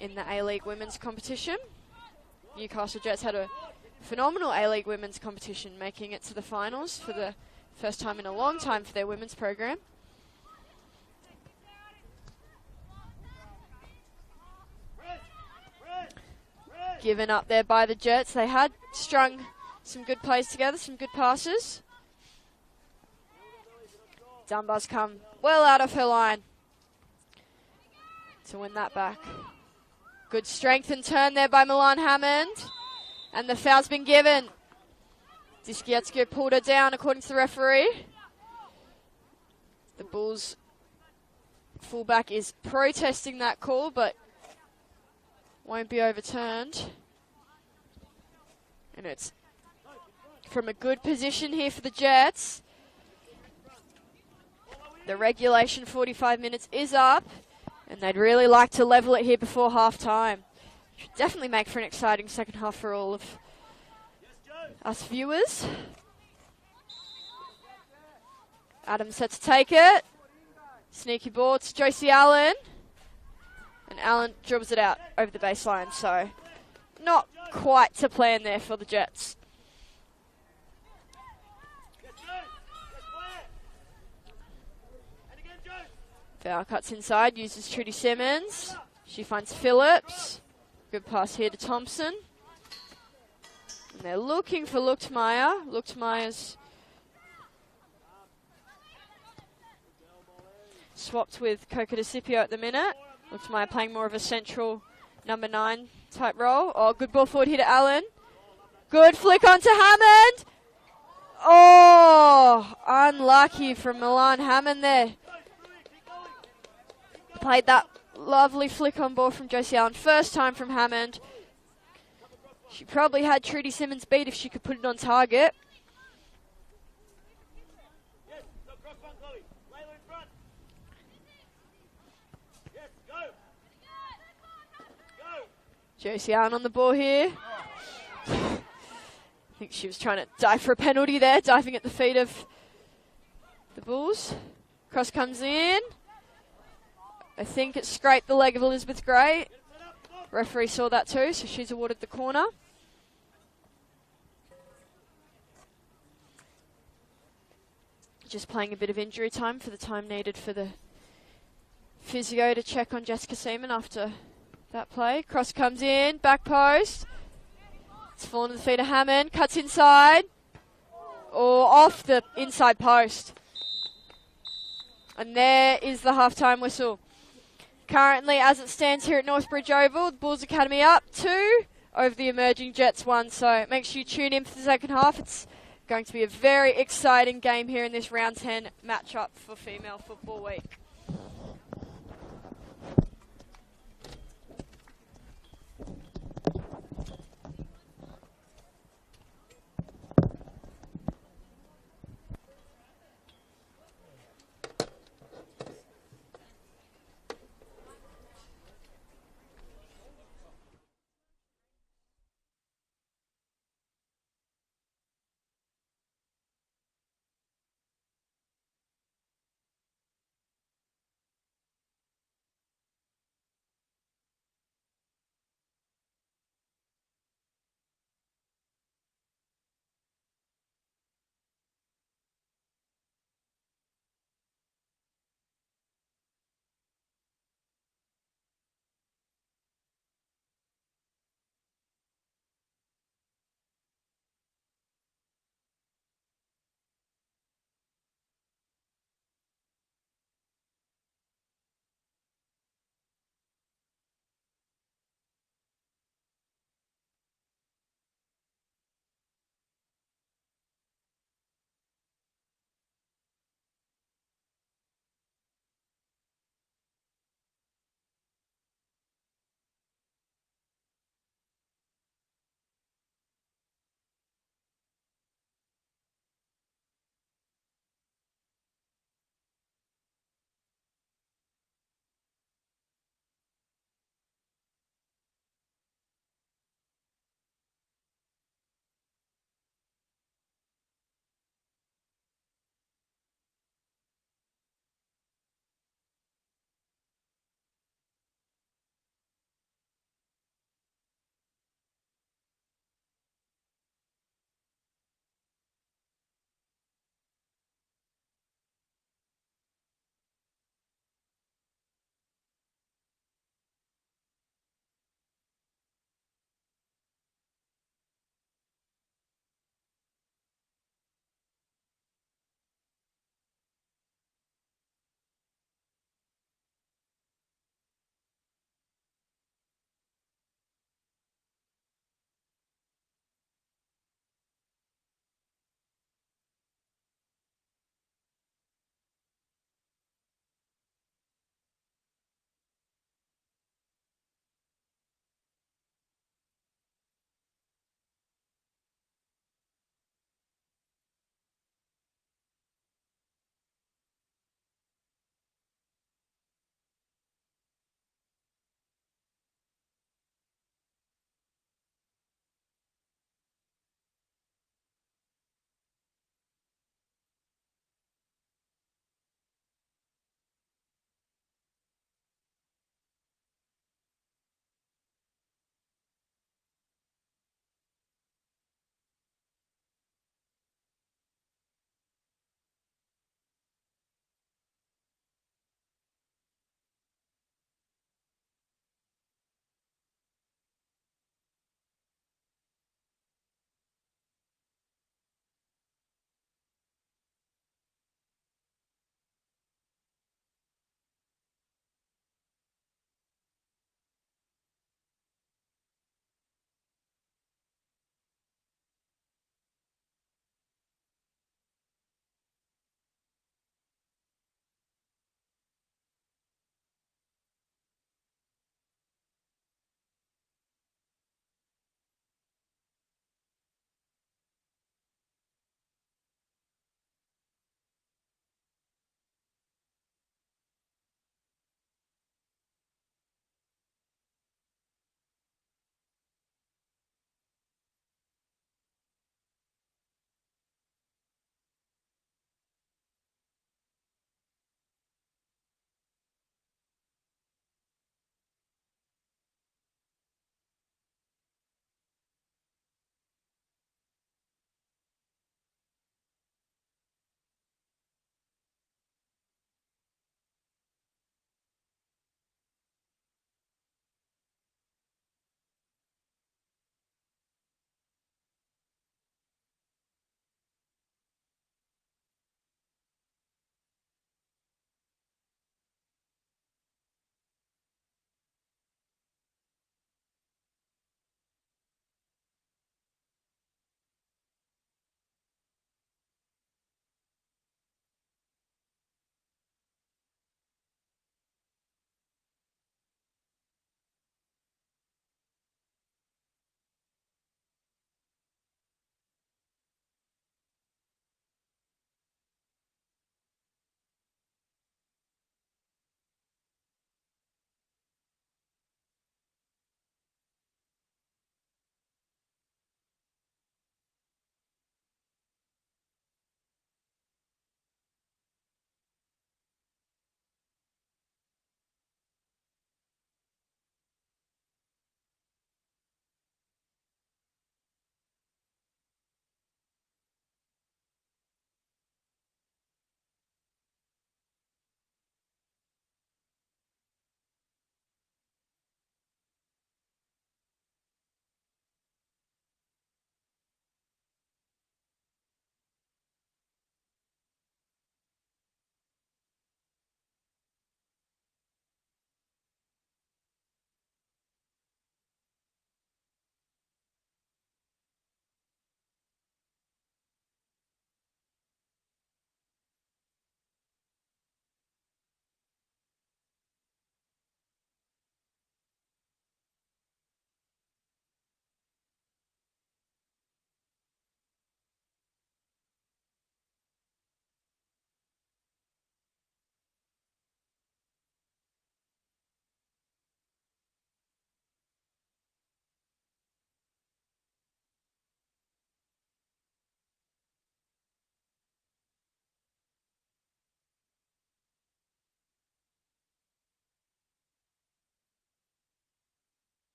in the A-League women's competition. Newcastle Jets had a phenomenal A-League women's competition, making it to the finals for the first time in a long time for their women's program. Given up there by the Jets. They had strung some good plays together, some good passes. Dunbar's come well out of her line to win that back. Good strength and turn there by Milan Hammond. And the foul's been given. Diskiatsko pulled her down according to the referee. The Bulls fullback is protesting that call, but won't be overturned. And it's from a good position here for the Jets. The regulation 45 minutes is up, and they'd really like to level it here before half-time. Should definitely make for an exciting second half for all of us viewers. Adams set to take it. Sneaky ball to Josie Allen. And Allen dribbles it out over the baseline, so not quite to plan there for the Jets. Foul cuts inside, uses Trudy Simmons. She finds Phillips. Good pass here to Thompson. And they're looking for Luchtmeyer. Luchtmeyer's swapped with Coca DeCipio at the minute. Luchtmeyer playing more of a central number 9 type role. Oh, good ball forward here to Allen. Good flick onto Hammond. Oh, unlucky from Milan Hammond there. Played that lovely flick on ball from Josie Allen. First time from Hammond. She probably had Trudy Simmons beat if she could put it on target. Josie Allen on the ball here. I think she was trying to dive for a penalty there, diving at the feet of the Bulls. Cross comes in. I think it scraped the leg of Elizabeth Gray. Referee saw that too, so she's awarded the corner. Just playing a bit of injury time for the time needed for the physio to check on Jessica Seaman after that play. Cross comes in, back post. It's fallen to the feet of Hammond, cuts inside. Or off the inside post. And there is the halftime whistle. Currently, as it stands here at Northbridge Oval, the Bulls Academy up 2 over the emerging Jets 1. So make sure you tune in for the second half. It's going to be a very exciting game here in this round 10 matchup for Female Football Week.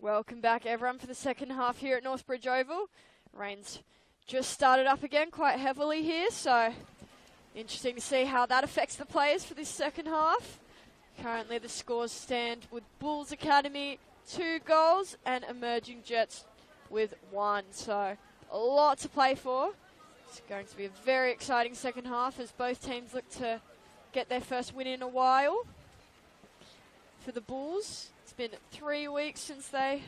Welcome back, everyone, for the second half here at Northbridge Oval. Rain's just started up again quite heavily here, so interesting to see how that affects the players for this second half. Currently the scores stand with Bulls Academy 2 goals and Emerging Jets with 1, so a lot to play for. It's going to be a very exciting second half as both teams look to get their first win in a while. For the Bulls, it's been 3 weeks since they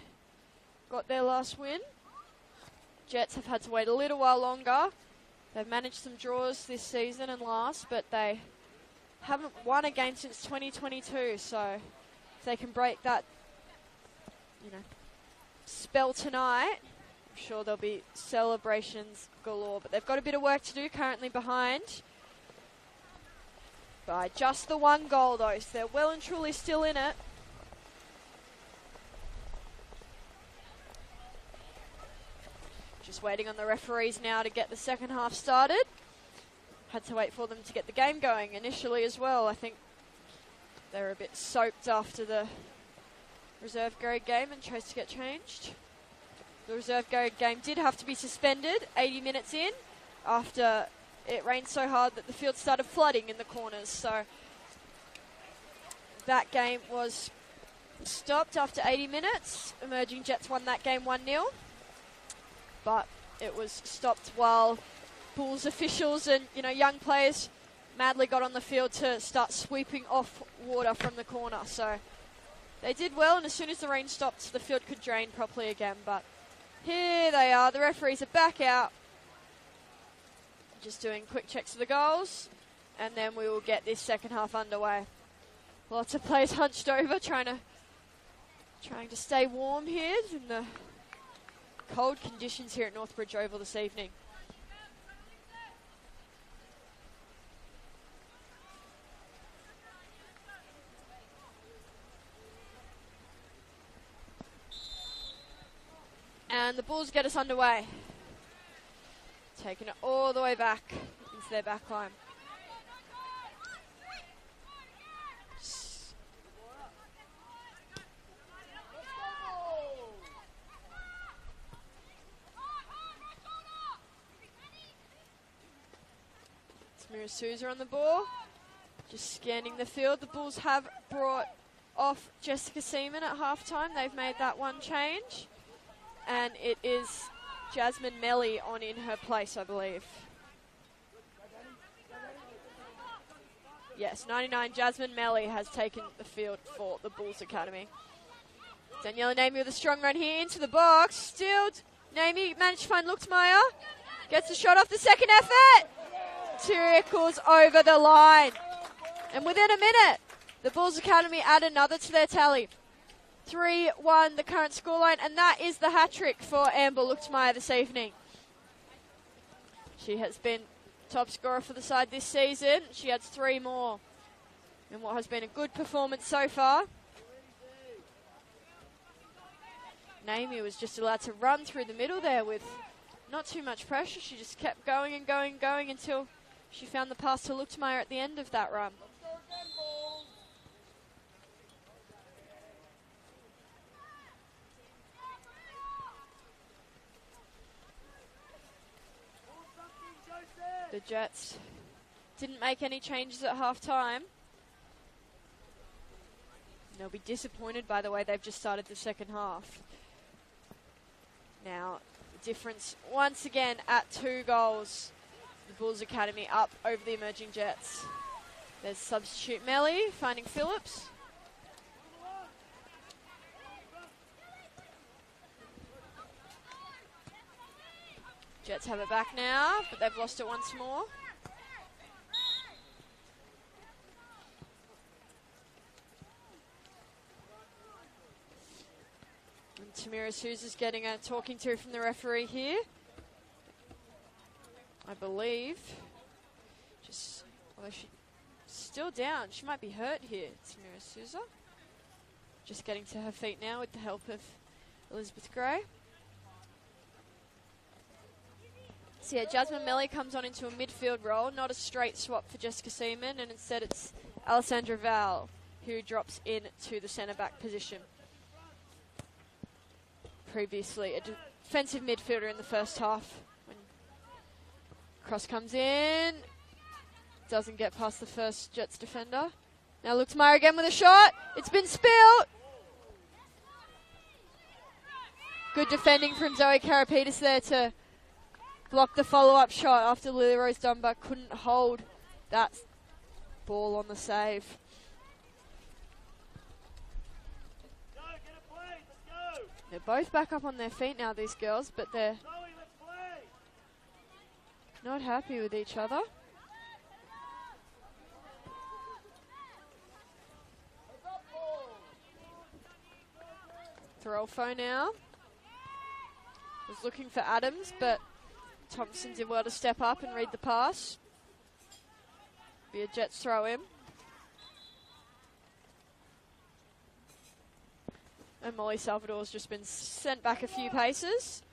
got their last win. Jets have had to wait a little while longer. They've managed some draws this season and last, but they haven't won a game since 2022, so if they can break that, spell tonight, I'm sure there'll be celebrations galore. But they've got a bit of work to do, currently behind by just the 1 goal though, so they're well and truly still in it. Just waiting on the referees now to get the second half started. Had to wait for them to get the game going initially as well. I think they were a bit soaked after the reserve grade game and chose to get changed. The reserve grade game did have to be suspended 80 minutes in after it rained so hard that the field started flooding in the corners. So that game was stopped after 80 minutes. Emerging Jets won that game 1-0. But it was stopped while Bulls officials and young players madly got on the field to start sweeping off water from the corner. So they did well, and as soon as the rain stopped, the field could drain properly again. But here they are, the referees are back out, just doing quick checks of the goals, and then we will get this second half underway. Lots of players hunched over, trying to stay warm here in the cold conditions here at Northbridge Oval this evening. And the Bulls get us underway. Taking it all the way back into their back line. Tamira Souza on the ball. Just scanning the field. The Bulls have brought off Jessica Seaman at halftime. They've made that one change. And it is Jasmine Melly on in her place, I believe. Yes, 99 Jasmine Melly has taken the field for the Bulls Academy. Daniela Namey with a strong run here into the box. Still, Namey managed to find Luchtmeyer. Gets a shot off the second effort. Trickles over the line. And within a minute, the Bulls Academy add another to their tally. 3-1 the current scoreline, and that is the hat-trick for Amber Luchtmeyer this evening. She has been top scorer for the side this season. She adds 3 more in what has been a good performance so far. Namey was just allowed to run through the middle there with not too much pressure. She just kept going and going and going until she found the pass to Luchtmeyer at the end of that run. The Jets didn't make any changes at half-time. They'll be disappointed by the way they've just started the second half. Now, the difference once again at 2 goals. The Bulls Academy up over the Emerging Jets. There's substitute Melly finding Phillips. Jets have it back now, but they've lost it once more. And Tamira Souza's getting a talking to from the referee here. I believe. Although she's still down. She might be hurt here, Tamira Souza. Just getting to her feet now with the help of Elizabeth Gray. So yeah, Jasmine Melly comes on into a midfield role, not a straight swap for Jessica Seaman, and instead it's Alessandra Val who drops in to the centre-back position. previously a defensive midfielder in the first half. When cross comes in, doesn't get past the first Jets defender. Now looks Meyer again with a shot. It's been spilled. Good defending from Zoe Karapetis there to block the follow-up shot after Lily Rose Dunbar couldn't hold that ball on the save. Go, get a play, let's go. They're both back up on their feet now, these girls, but they're Zoe, let's play. not happy with each other. Throlfo now. Was looking for Adams, but Thompson did well to step up and read the pass. Be a Jets throw in. And Molly Salvador's just been sent back a few paces.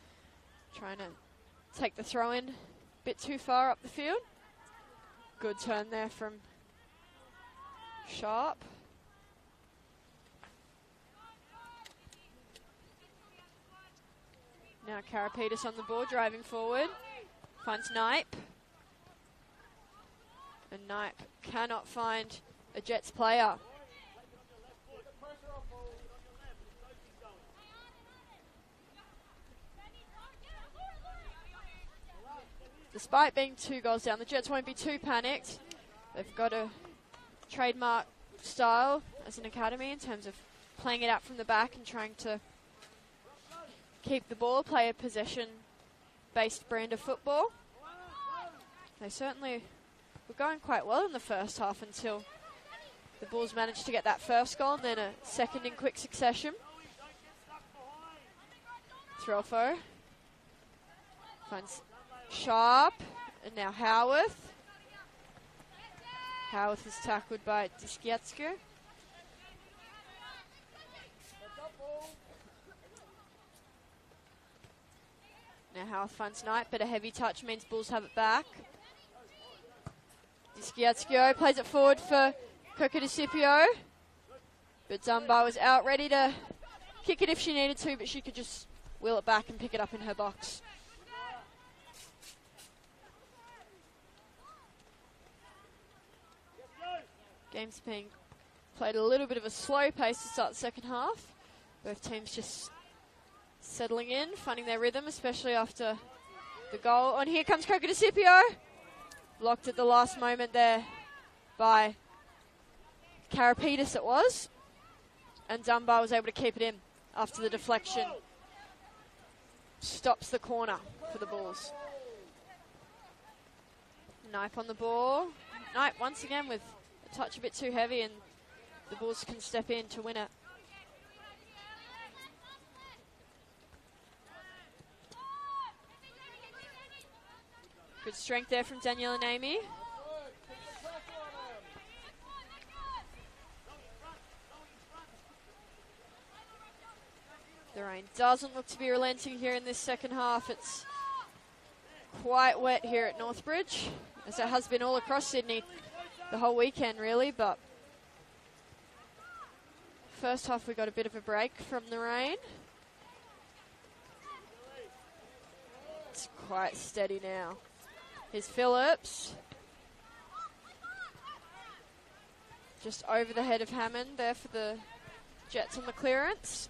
Trying to take the throw in a bit too far up the field. Good turn there from Sharp. Now Karapetis on the ball, driving forward. Finds Knipe. And Knipe cannot find a Jets player. Despite being 2 goals down, the Jets won't be too panicked. They've got a trademark style as an academy in terms of playing it out from the back and trying to keep the ball, play a possession-based brand of football. They certainly were going quite well in the first half until the Bulls managed to get that first goal and then a second in quick succession. Throlfo finds Sharp, and now Howarth. Howarth is tackled by Diskiatsko. Now Howarth finds Knight, but a heavy touch means Bulls have it back. Diskiatsko plays it forward for Kokadisipio, but Dunbar was out ready to kick it if she needed to, but she could just wheel it back and pick it up in her box. Game's being played a little bit of a slow pace to start the second half. Both teams just settling in, finding their rhythm, especially after the goal. And here comes Kokadisipio. Blocked at the last moment there by Karapetis it was. And Dunbar was able to keep it in after the deflection. Stops the corner for the Bulls. Knipe on the ball. Knipe once again with a touch a bit too heavy, and the Bulls can step in to win it. Good strength there from Daniela Namey. The rain doesn't look to be relenting here in this second half. It's quite wet here at Northbridge, as it has been all across Sydney the whole weekend really, but first half we got a bit of a break from the rain. It's quite steady now. Here's Phillips. Just over the head of Hammond there for the Jets on the clearance.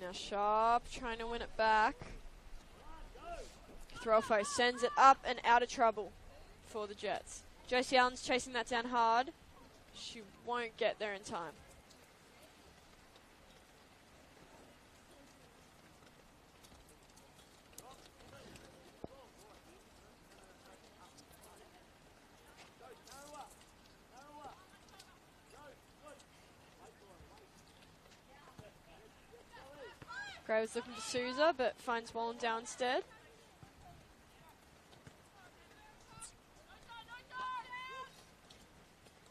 Now Sharp trying to win it back. Throlfo sends it up and out of trouble for the Jets. Josie Allen's chasing that down hard. She won't get there in time. Gray was looking for Souza, but finds Wallendow instead.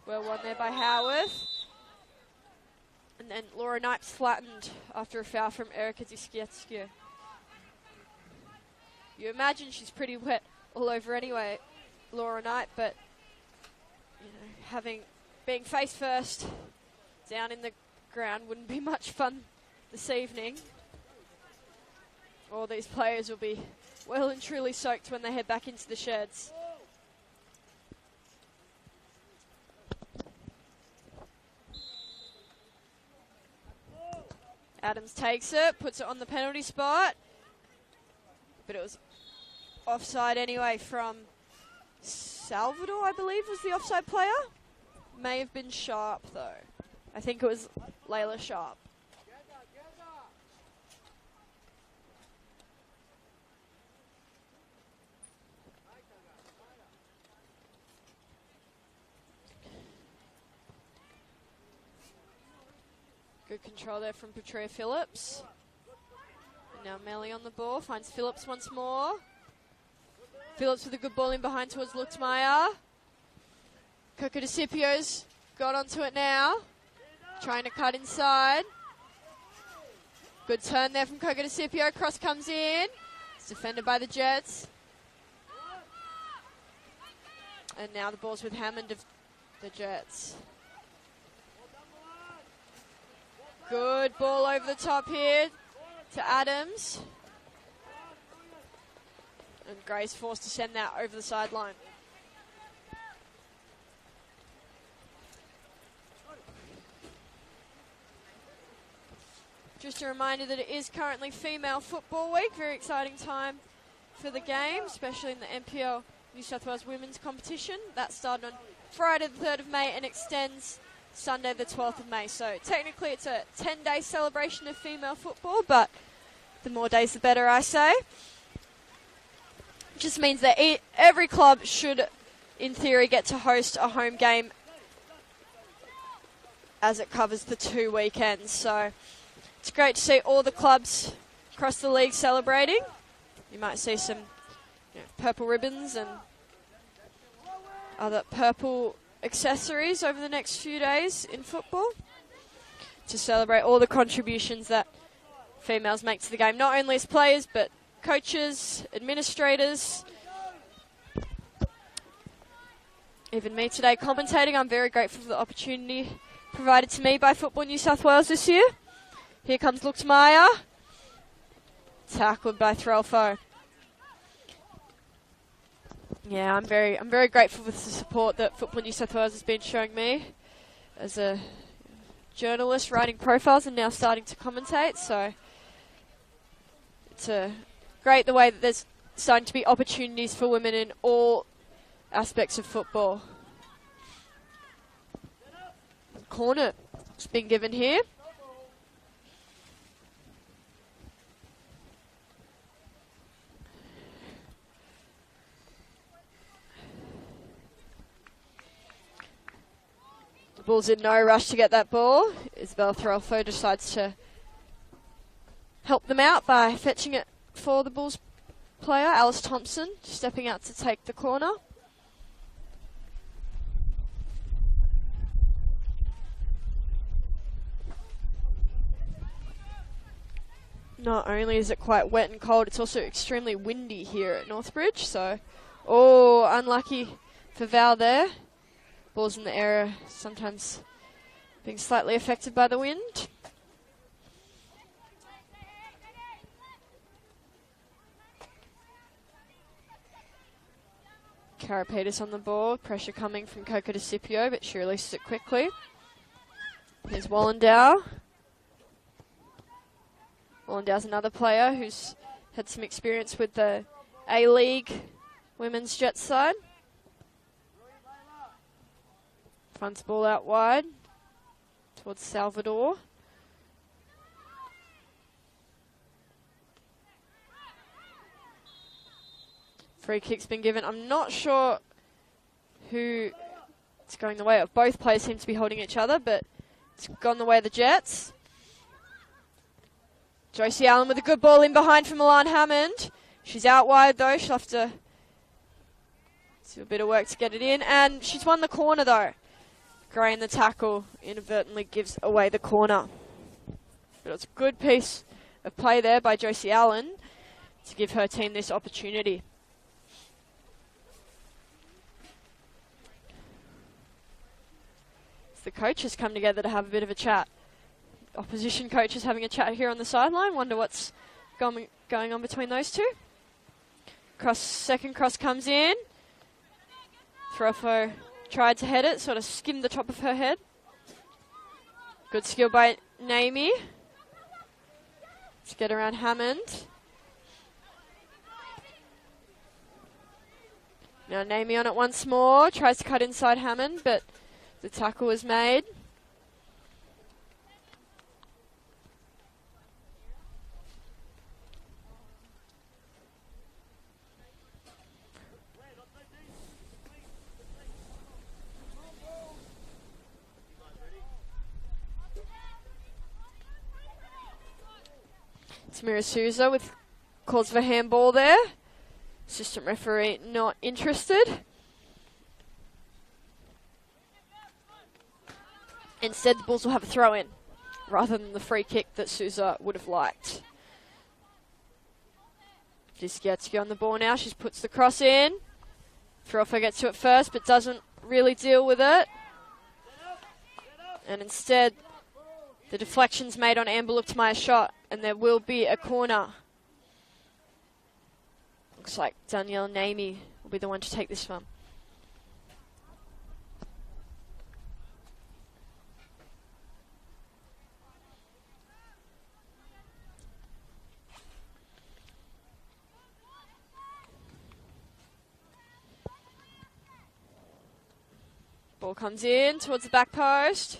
Well won there by Howarth. And then Laura Knight's flattened after a foul from Erica Diskietska. You imagine she's pretty wet all over anyway, Laura Knight, but you know, being face first down in the ground wouldn't be much fun this evening. All these players will be well and truly soaked when they head back into the sheds. Adams takes it, puts it on the penalty spot, but it was offside anyway from Salvador, I believe, was the offside player. May have been Sharp, though. I think it was Layla Sharp. Good control there from Petrea Phillips. And now Melly on the ball, finds Phillips once more. Phillips with a good ball in behind towards Luxmeyer. Coco DeCipio's got onto it now. Trying to cut inside. Good turn there from Coco DeCipio. Cross comes in. It's defended by the Jets. And now the ball's with Hammond of the Jets. Good ball over the top here to Adams. And Gray's forced to send that over the sideline. Just a reminder that it is currently Female Football Week. Very exciting time for the game, especially in the NPL New South Wales Women's Competition. That started on Friday the 3rd of May and extends Sunday the 12th of May. So technically it's a 10-day celebration of female football, but the more days the better, I say. Just means that every club should, in theory, get to host a home game as it covers the 2 weekends. So it's great to see all the clubs across the league celebrating. You might see some purple ribbons and other purple accessories over the next few days in football to celebrate all the contributions that females make to the game, not only as players but coaches, administrators, even me today commentating. I'm very grateful for the opportunity provided to me by Football New South Wales this year. Here comes Luxmeyer, tackled by Threlfo. Yeah, I'm very grateful for the support that Football New South Wales has been showing me as a journalist writing profiles and now starting to commentate. So it's great the way that there's starting to be opportunities for women in all aspects of football. Corner has been given here. Bulls in no rush to get that ball. Isabel Threlfo decides to help them out by fetching it for the Bulls player, Alice Thompson, stepping out to take the corner. Not only is it quite wet and cold, it's also extremely windy here at Northbridge. So, unlucky for Val there. Balls in the area sometimes being slightly affected by the wind. Karapetis on the ball, pressure coming from Coco DeCipio, but she releases it quickly. Here's Wallendow. Wallendow's another player who's had some experience with the A-League women's Jets side. Funds ball out wide towards Salvador. Free kick's been given. I'm not sure who it's going the way of. Both players seem to be holding each other, but it's gone the way of the Jets. Josie Allen with a good ball in behind from Milan Hammond. She's out wide though. She'll have to do a bit of work to get it in. And she's won the corner though. Gray in the tackle inadvertently gives away the corner. But it's a good piece of play there by Josie Allen to give her team this opportunity. The coaches come together to have a bit of a chat. Opposition coaches having a chat here on the sideline. Wonder what's going on between those two. Second cross comes in. Throfo tried to head it, sort of skimmed the top of her head. Good skill by Namie. Let's get around Hammond. Now Namie on it once more. Tries to cut inside Hammond, but the tackle was made. Samira Souza with calls for handball there. Assistant referee not interested. Instead, the Bulls will have a throw-in rather than the free kick that Souza would have liked. Dzieciacki on the ball now. She puts the cross in. Throfo gets to it first, but doesn't really deal with it. And instead, the deflection's made on Amber Luptmeyer's shot, and there will be a corner. Looks like Danielle Namie will be the one to take this one. Ball comes in towards the back post.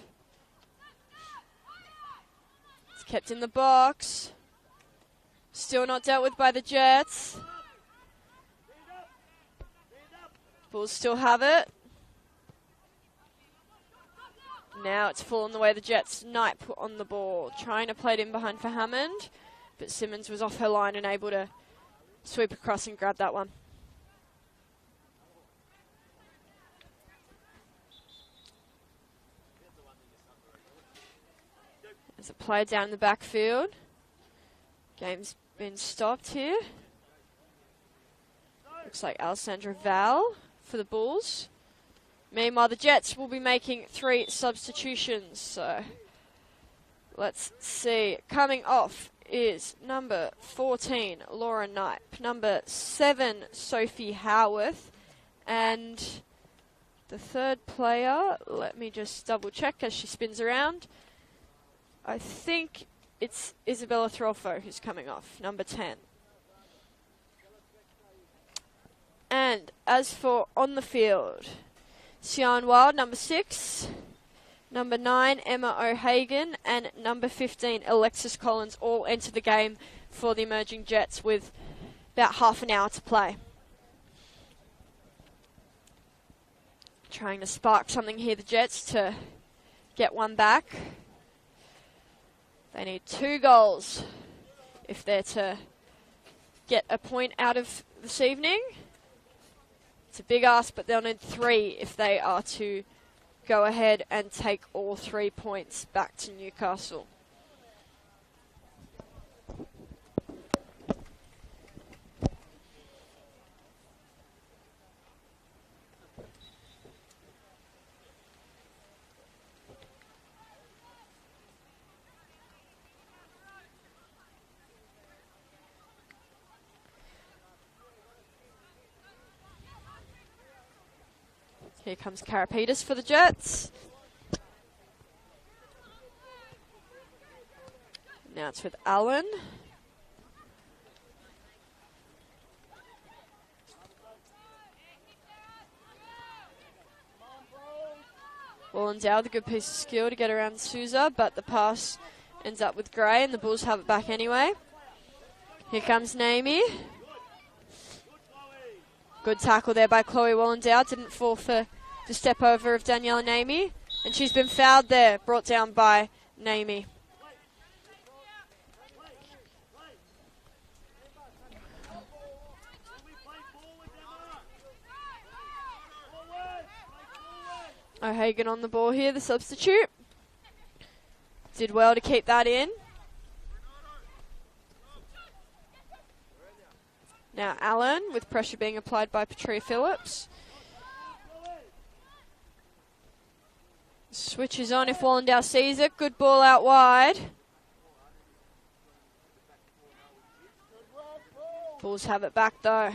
It's kept in the box. Still not dealt with by the Jets. Bulls still have it. Now it's fallen the way the Jets. Knight put on the ball, trying to play it in behind for Hammond, but Simmons was off her line and able to sweep across and grab that one. There's a player down in the backfield. Game's been stopped here. Looks like Alessandra Val for the Bulls. Meanwhile, the Jets will be making 3 substitutions. So let's see. Coming off is number 14, Laura Knipe. Number 7, Sophie Howarth. And the third player, let me just double check as she spins around. I think it's Isabella Throfo who's coming off, number 10. And as for on the field, Sian Wild, number 6, number 9, Emma O'Hagan, and number 15, Alexis Collins, all enter the game for the emerging Jets with about half an hour to play. Trying to spark something here, the Jets, to get one back. They need 2 goals if they're to get a point out of this evening. It's a big ask, but they'll need 3 if they are to go ahead and take all 3 points back to Newcastle. Here comes Karapetis for the Jets. Now it's with Allen. Wallendow with a good piece of skill to get around Souza, but the pass ends up with Gray, and the Bulls have it back anyway. Here comes Namie. Good tackle there by Chloe Wallendow. Didn't fall for the step over of Danielle Namie. And she's been fouled there, brought down by Namie. O'Hagan on the ball here, the substitute. Did well to keep that in. Now Allen, with pressure being applied by Patria Phillips. Switch is on if Wallendow sees it. Good ball out wide. Bulls have it back though.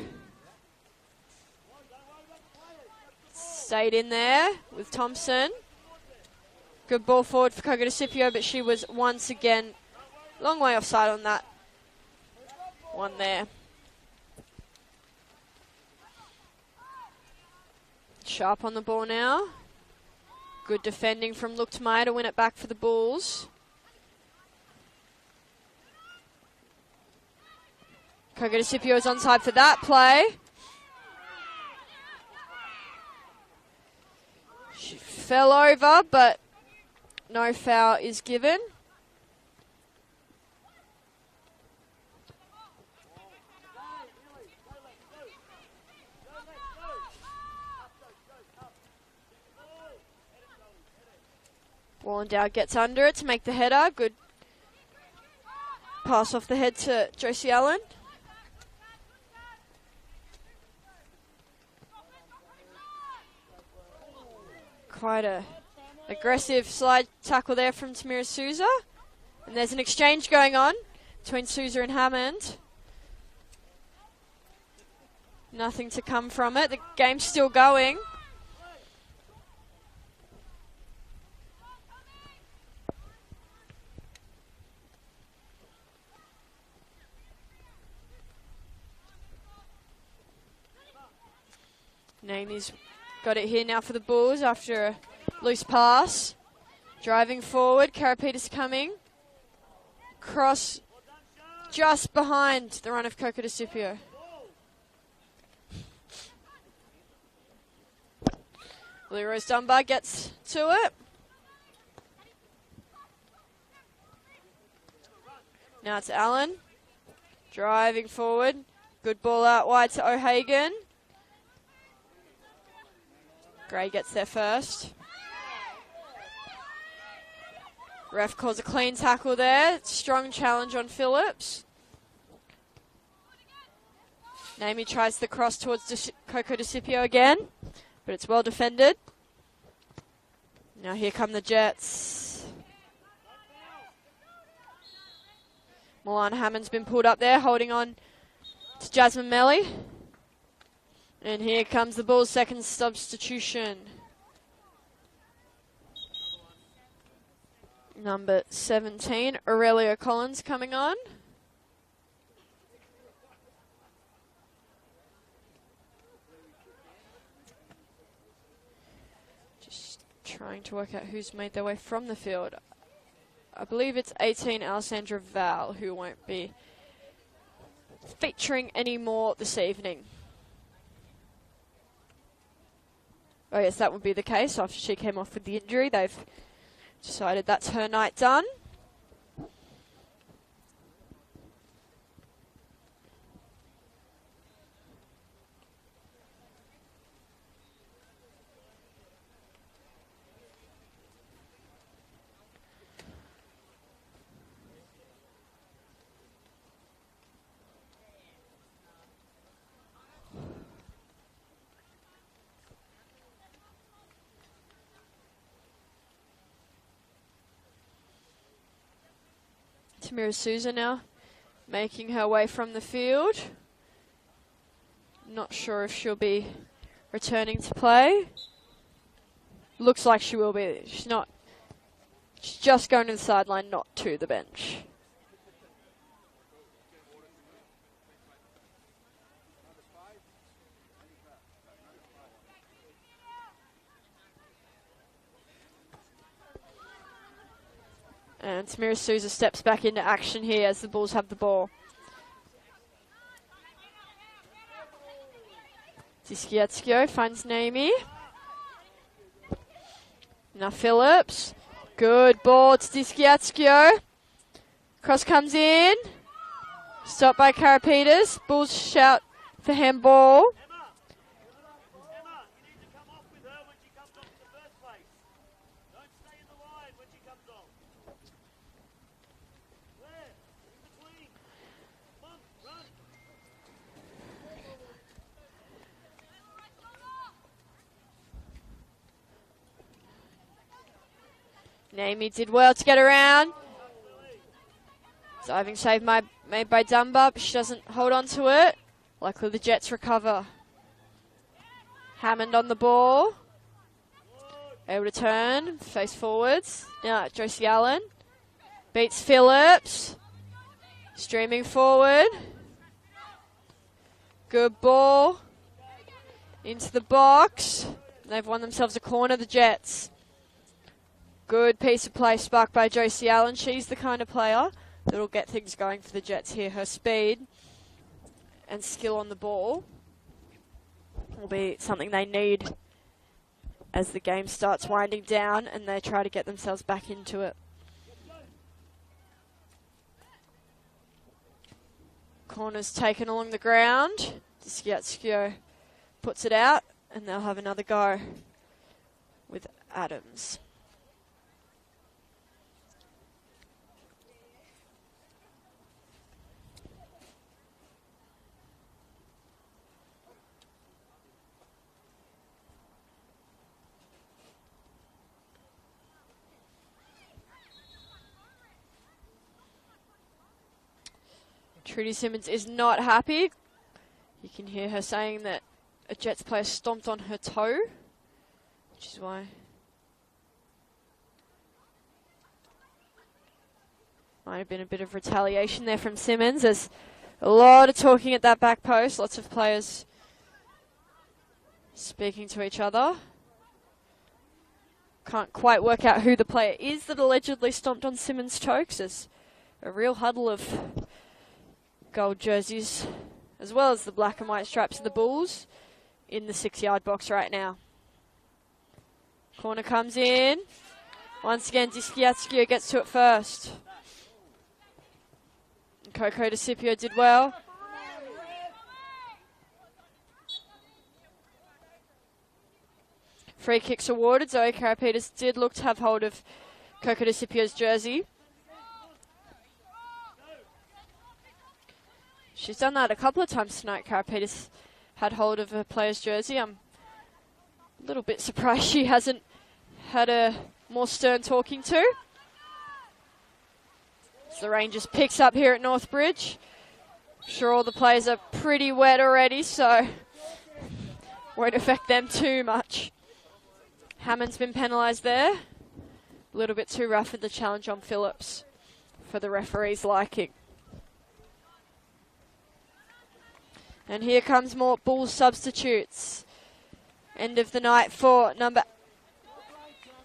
Stayed in there with Thompson. Good ball forward for Kogodisipio, but she was once again long way offside on that one there. Sharp on the ball now. Good defending from Luktemeier to win it back for the Bulls. Kogodisipio is onside for that play. She fell over, but no foul is given. Wallendow gets under it to make the header. Good pass off the head to Josie Allen. Quite a aggressive slide tackle there from Tamira Souza. And there's an exchange going on between Souza and Hammond. Nothing to come from it. The game's still going. Naimi's got it here now for the Bulls after a loose pass. Driving forward, Karapitas coming. Cross just behind the run of Kokodisipio. Blue Rose Dunbar gets to it. Now it's Allen. Driving forward. Good ball out wide to O'Hagan. Gray gets there first. Ref calls a clean tackle there. Strong challenge on Phillips. Naimi tries the cross towards Kokodisipio again, but it's well defended. Now here come the Jets. Milana Hammond's been pulled up there, holding on to Jasmine Melly. And here comes the Bulls' second substitution. Number 17, Aurelio Collins coming on. Just trying to work out who's made their way from the field. I believe it's 18, Alessandra Val, who won't be featuring anymore this evening. Oh yes, that would be the case. After she came off with the injury, they've decided that's her night done. Tamira Souza now making her way from the field. Not sure if she'll be returning to play. Looks like she will be. She's just going to the sideline, not to the bench. And Tamira Souza steps back into action here as the Bulls have the ball. Diskiatskio finds Naimi. Now Phillips. Good ball to Diskiatskio. Cross comes in. Stopped by Karapitas. Bulls shout for handball. Naomi did well to get around. Diving save made by Dunbar, but she doesn't hold on to it. Likely the Jets recover. Hammond on the ball. Able to turn, face forwards. Now Josie Allen. Beats Phillips. Streaming forward. Good ball. Into the box. They've won themselves a corner, the Jets. Good piece of play sparked by Josie Allen. She's the kind of player that'll get things going for the Jets here. Her speed and skill on the ball will be something they need as the game starts winding down and they try to get themselves back into it. Corner's taken along the ground. Skiatskio puts it out and they'll have another go with Adams. Trudy Simmons is not happy. You can hear her saying that a Jets player stomped on her toe, which is why might have been a bit of retaliation there from Simmons. There's a lot of talking at that back post, lots of players speaking to each other. Can't quite work out who the player is that allegedly stomped on Simmons' toe, 'cause there's a real huddle of gold jerseys, as well as the black and white stripes of the Bulls, in the 6-yard box right now. Corner comes in. Once again, Skiatskio gets to it first. And Coco DeCipio did well. Free kicks awarded. Zoe Karapetis did look to have hold of Coco DeCipio's jersey. She's done that a couple of times tonight. Karapetis had hold of her player's jersey. I'm a little bit surprised she hasn't had a more stern talking to. As the Rangers picks up here at Northbridge. I'm sure all the players are pretty wet already, so won't affect them too much. Hammond's been penalised there. A little bit too rough with the challenge on Phillips for the referee's liking. And here comes more Bulls substitutes. End of the night for number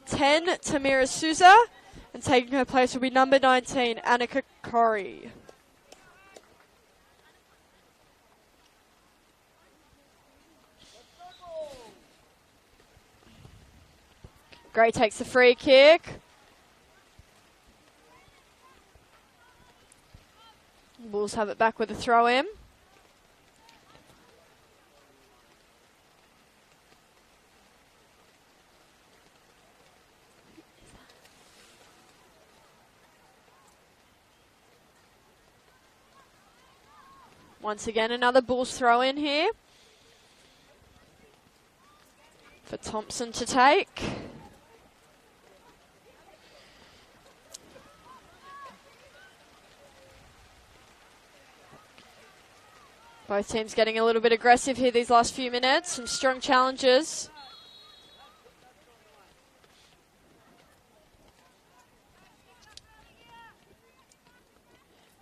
10, Tamira Souza. And taking her place will be number 19, Annika Corey. Gray takes the free kick. Bulls have it back with a throw in. Once again, another Bulls throw in here for Thompson to take. Both teams getting a little bit aggressive here these last few minutes. Some strong challenges.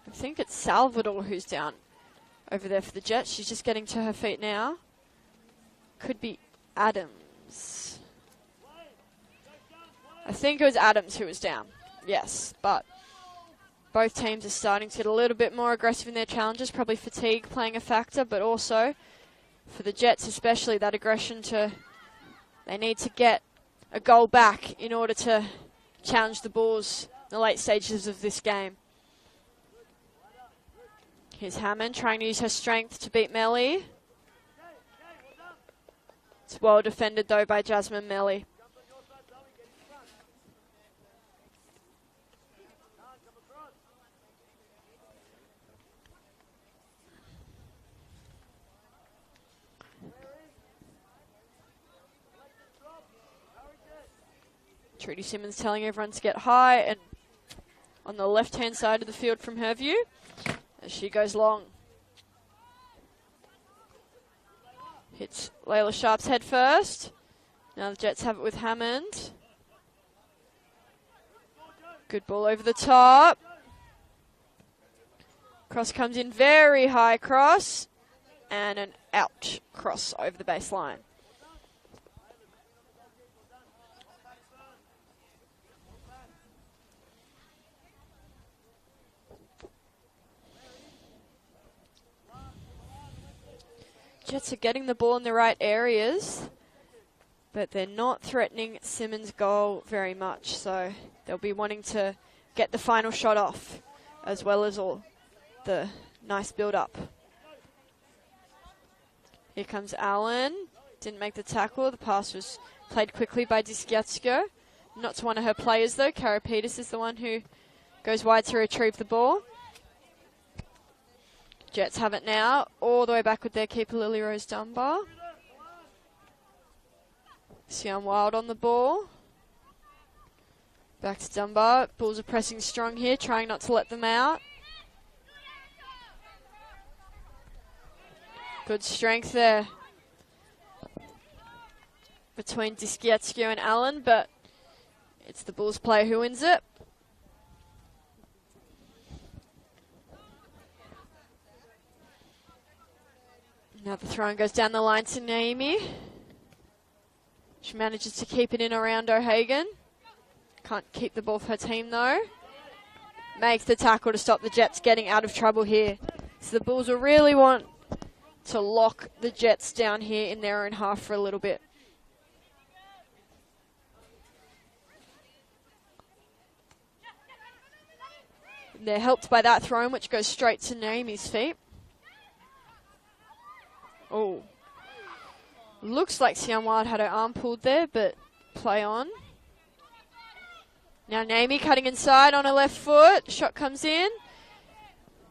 I think it's Salvador who's down over there for the Jets. She's just getting to her feet now. Could be Adams. I think it was Adams who was down. Yes, but both teams are starting to get a little bit more aggressive in their challenges. Probably fatigue playing a factor, but also for the Jets especially, that aggression they need to get a goal back in order to challenge the Bulls in the late stages of this game. Here's Hammond trying to use her strength to beat Melly. It's well defended though by Jasmine Melly. Trudy Simmons telling everyone to get high and on the left-hand side of the field from her view as she goes long. Hits Layla Sharp's head first. Now the Jets have it with Hammond. Good ball over the top. Cross comes in, very high cross. And an out cross over the baseline. Jets are getting the ball in the right areas, but they're not threatening Simmons' goal very much, so they'll be wanting to get the final shot off, as well as all the nice build-up. Here comes Allen. Didn't make the tackle. The pass was played quickly by Diskiatsko. Not to one of her players, though. Karapetis is the one who goes wide to retrieve the ball. Jets have it now, all the way back with their keeper, Lily Rose Dunbar. Sian Wild on the ball. Back to Dunbar. Bulls are pressing strong here, trying not to let them out. Good strength there between Diskiatsko and Allen, but it's the Bulls player who wins it. Now the throw goes down the line to Naomi. She manages to keep it in around O'Hagan. Can't keep the ball for her team though. Makes the tackle to stop the Jets getting out of trouble here. So the Bulls will really want to lock the Jets down here in their own half for a little bit. And they're helped by that throw, which goes straight to Naomi's feet. Oh, looks like Sian Wild had her arm pulled there, but play on. Now Naomi cutting inside on her left foot. Shot comes in.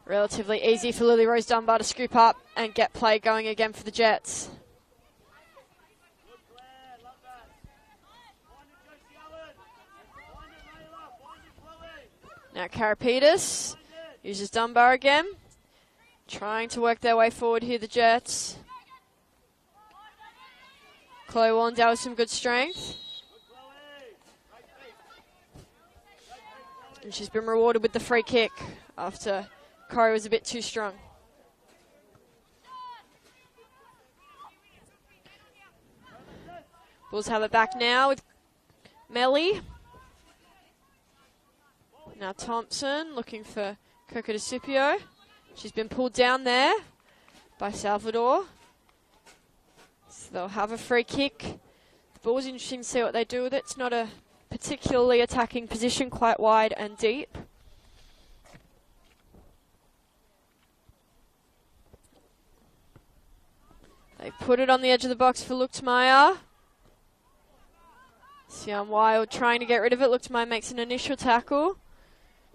Relatively easy for Lily Rose Dunbar to scoop up and get play going again for the Jets. Now Karapetis uses Dunbar again. Trying to work their way forward here, the Jets. Chloe Wallendale with some good strength. And she's been rewarded with the free kick after Corey was a bit too strong. Bulls have it back now with Melly. Now Thompson looking for Coco DeCipio. She's been pulled down there by Salvador. So they'll have a free kick. The Bulls, interesting to see what they do with it. It's not a particularly attacking position, quite wide and deep. They put it on the edge of the box for Luchtmeyer. Sian Wild trying to get rid of it. Luchtmeyer makes an initial tackle.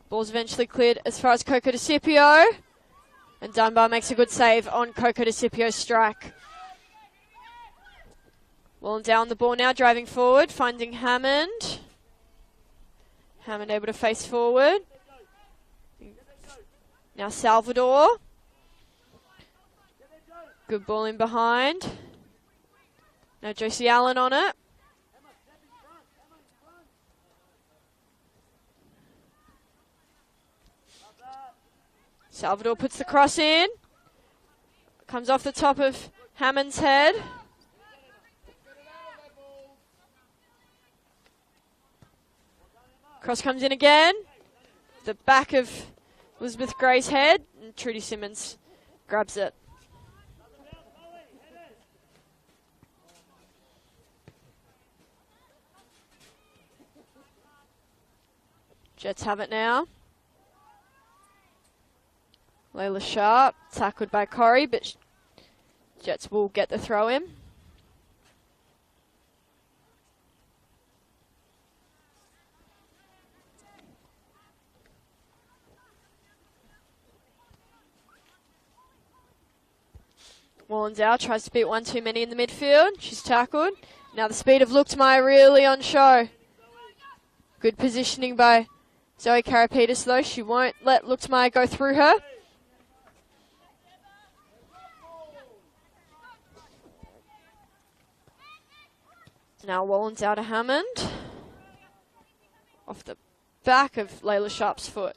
Ball's eventually cleared as far as Coco DeCipio. And Dunbar makes a good save on Coco DeCipio's strike. Wallendale on the ball now, driving forward, finding Hammond. Hammond able to face forward. Now Salvador. Good ball in behind. Now Josie Allen on it. Salvador puts the cross in. Comes off the top of Hammond's head. Cross comes in again. The back of Elizabeth Gray's head. And Trudy Simmons grabs it. Jets have it now. Layla Sharp, tackled by Corey, but Jets will get the throw in. Wallendale tries to beat one too many in the midfield. She's tackled. Now the speed of Luchtmeyer really on show. Good positioning by Zoe Karapetis, though. She won't let Luktemeier go through her. Now Wallen's out of Hammond. Off the back of Layla Sharp's foot.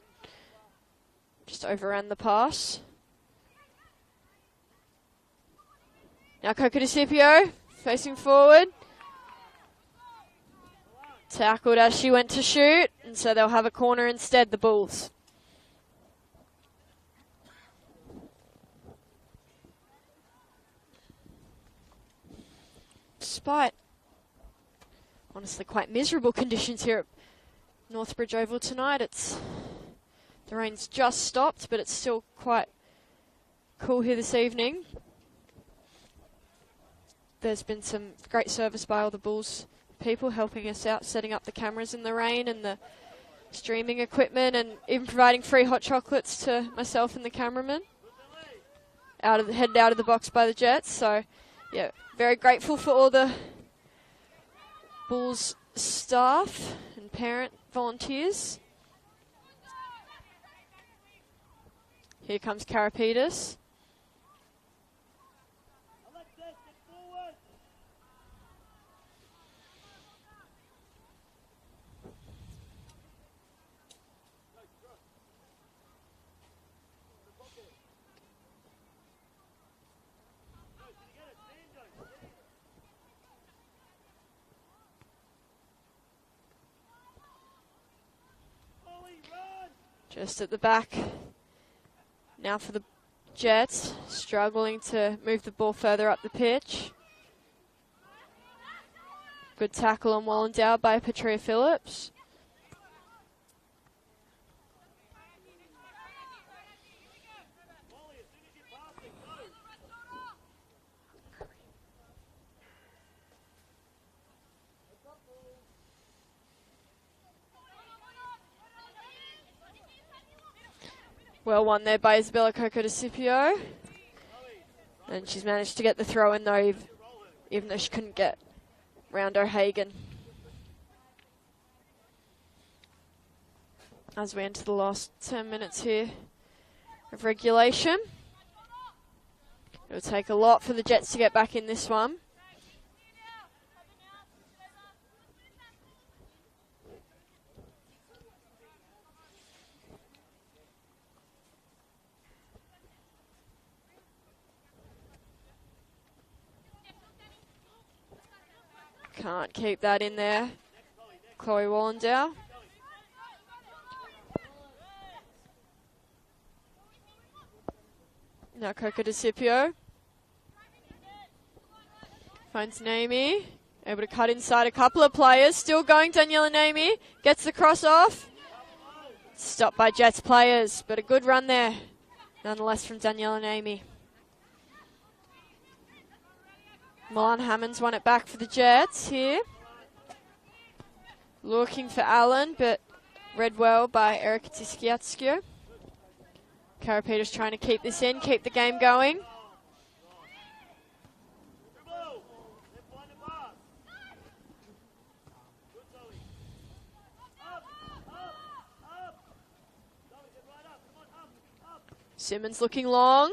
Just overran the pass. Now Coco DeCipio facing forward. Tackled as she went to shoot, and so they'll have a corner instead, the Bulls. Despite honestly quite miserable conditions here at Northbridge Oval tonight, the rain's just stopped, but it's still quite cool here this evening. There's been some great service by all the Bulls people helping us out, setting up the cameras in the rain and the streaming equipment, and even providing free hot chocolates to myself and the cameraman. Headed out of the box by the Jets. So, yeah, very grateful for all the Bulls staff and parent volunteers. Here comes Karapetis. Just at the back. Now for the Jets, struggling to move the ball further up the pitch. Good tackle on Wallendow by Patria Phillips. Well won there by Isabella Coco DeCipio. And she's managed to get the throw in though, even though she couldn't get round O'Hagan. As we enter the last 10 minutes here of regulation. It'll take a lot for the Jets to get back in this one. Can't keep that in there. Chloe Wallendow. Now Coco DeCipio. Finds Namie. Able to cut inside a couple of players. Still going, Daniela Namie. Gets the cross off. Stopped by Jets players, but a good run there. Nonetheless from Daniela Namie. Milan Hammonds won it back for the Jets here. Looking for Allen, but read well by Erica Tiskiatskio. Karapetis trying to keep this in, keep the game going. Simmons looking long.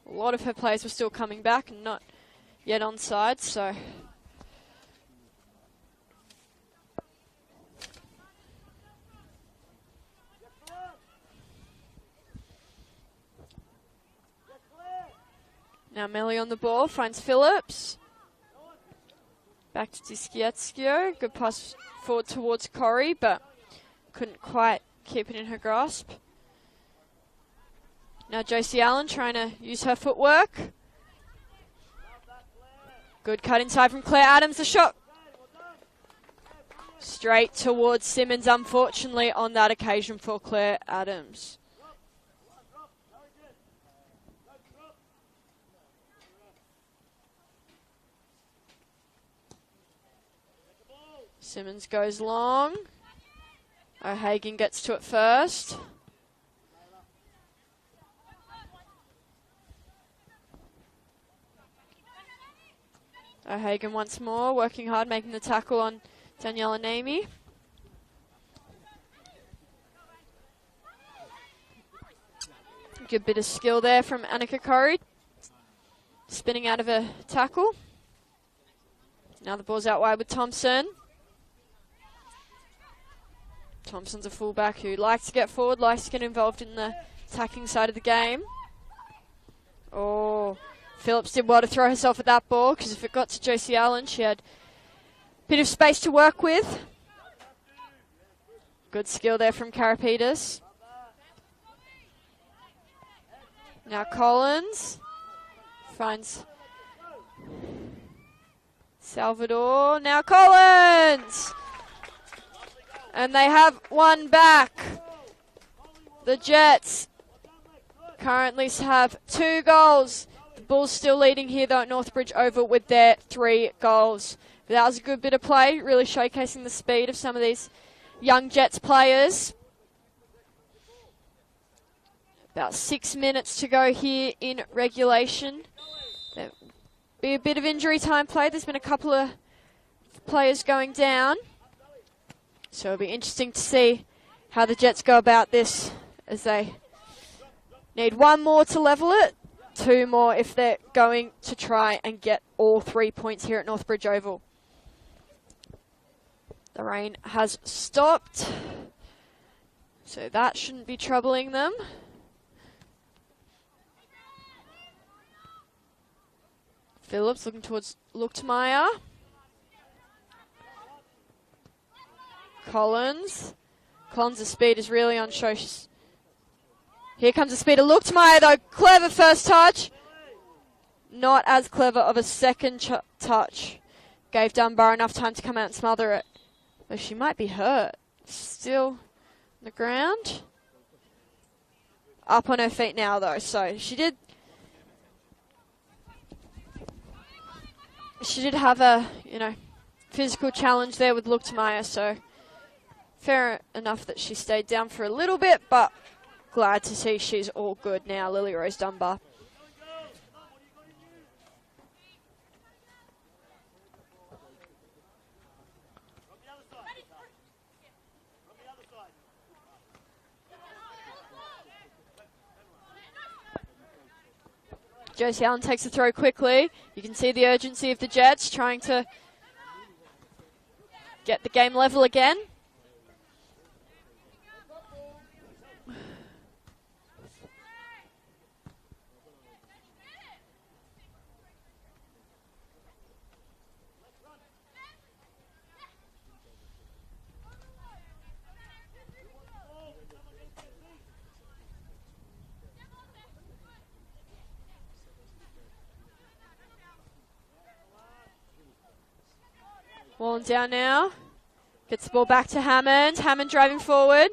A lot of her players were still coming back and not yet onside, so. Now Melly on the ball, finds Phillips. Back to Tiskiatskio. Good pass forward towards Corrie, but couldn't quite keep it in her grasp. Now Josie Allen trying to use her footwork. Good cut inside from Claire Adams. The shot straight towards Simmons, unfortunately, on that occasion for Claire Adams. Simmons goes long. O'Hagan gets to it first. O'Hagan once more, working hard, making the tackle on Daniela Namey. Good bit of skill there from Annika Corey. Spinning out of a tackle. Now the ball's out wide with Thompson. Thompson's a fullback who likes to get forward, likes to get involved in the attacking side of the game. Oh, Phillips did well to throw herself at that ball, because if it got to Josie Allen, she had a bit of space to work with. Good skill there from Karapetis. Now Collins finds Salvador. Now Collins! And they have one back. The Jets currently have 2 goals. The Bulls still leading here though at Northbridge Oval with their 3 goals. But that was a good bit of play, really showcasing the speed of some of these young Jets players. About 6 minutes to go here in regulation. There'll be a bit of injury time play. There's been a couple of players going down. So it'll be interesting to see how the Jets go about this, as they need 1 more to level it, 2 more if they're going to try and get all 3 points here at Northbridge Oval. The rain has stopped, so that shouldn't be troubling them. Phillips looking towards Luchtmeyer. Collins. Collins' speed is really on show. Here comes the speed of Luchtmeyer though. Clever first touch. Not as clever of a second touch. Gave Dunbar enough time to come out and smother it. But she might be hurt. Still on the ground. Up on her feet now though. So she did have a, physical challenge there with Luchtmeyer, so fair enough that she stayed down for a little bit, but glad to see she's all good now, Lily Rose Dunbar. Josie Allen takes the throw quickly. You can see the urgency of the Jets trying to get the game level again. Wallen down now. Gets the ball back to Hammond. Hammond driving forward.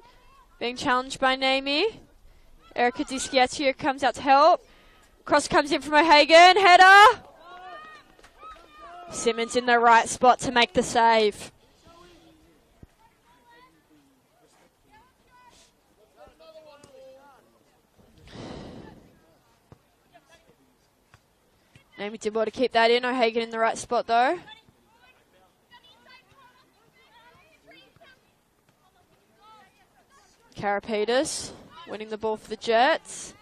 Being challenged by Namey. Erica Dischietio comes out to help. Cross comes in from O'Hagan. Header. Simmons in the right spot to make the save. Namey did well to keep that in. O'Hagan in the right spot though. Karapetis winning the ball for the Jets.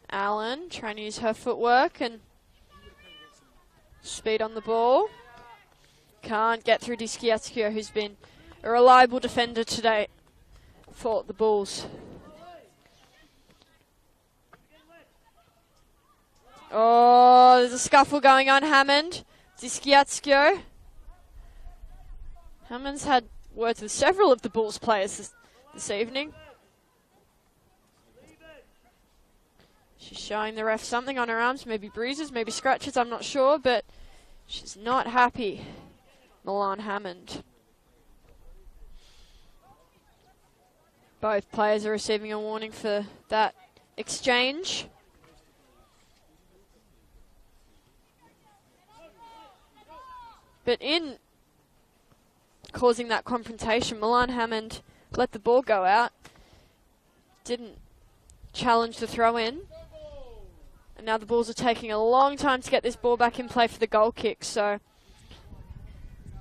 Allen trying to use her footwork and speed on the ball. Can't get through Dischietio, who's been a reliable defender today for the Bulls. Oh, there's a scuffle going on, Hammond. Dischietio. Hammond's had words with several of the Bulls players this evening. She's showing the ref something on her arms, maybe bruises, maybe scratches, I'm not sure, but she's not happy, Milan Hammond. Both players are receiving a warning for that exchange. But in causing that confrontation, Milan Hammond let the ball go out, didn't challenge the throw in, and now the Bulls are taking a long time to get this ball back in play for the goal kick, so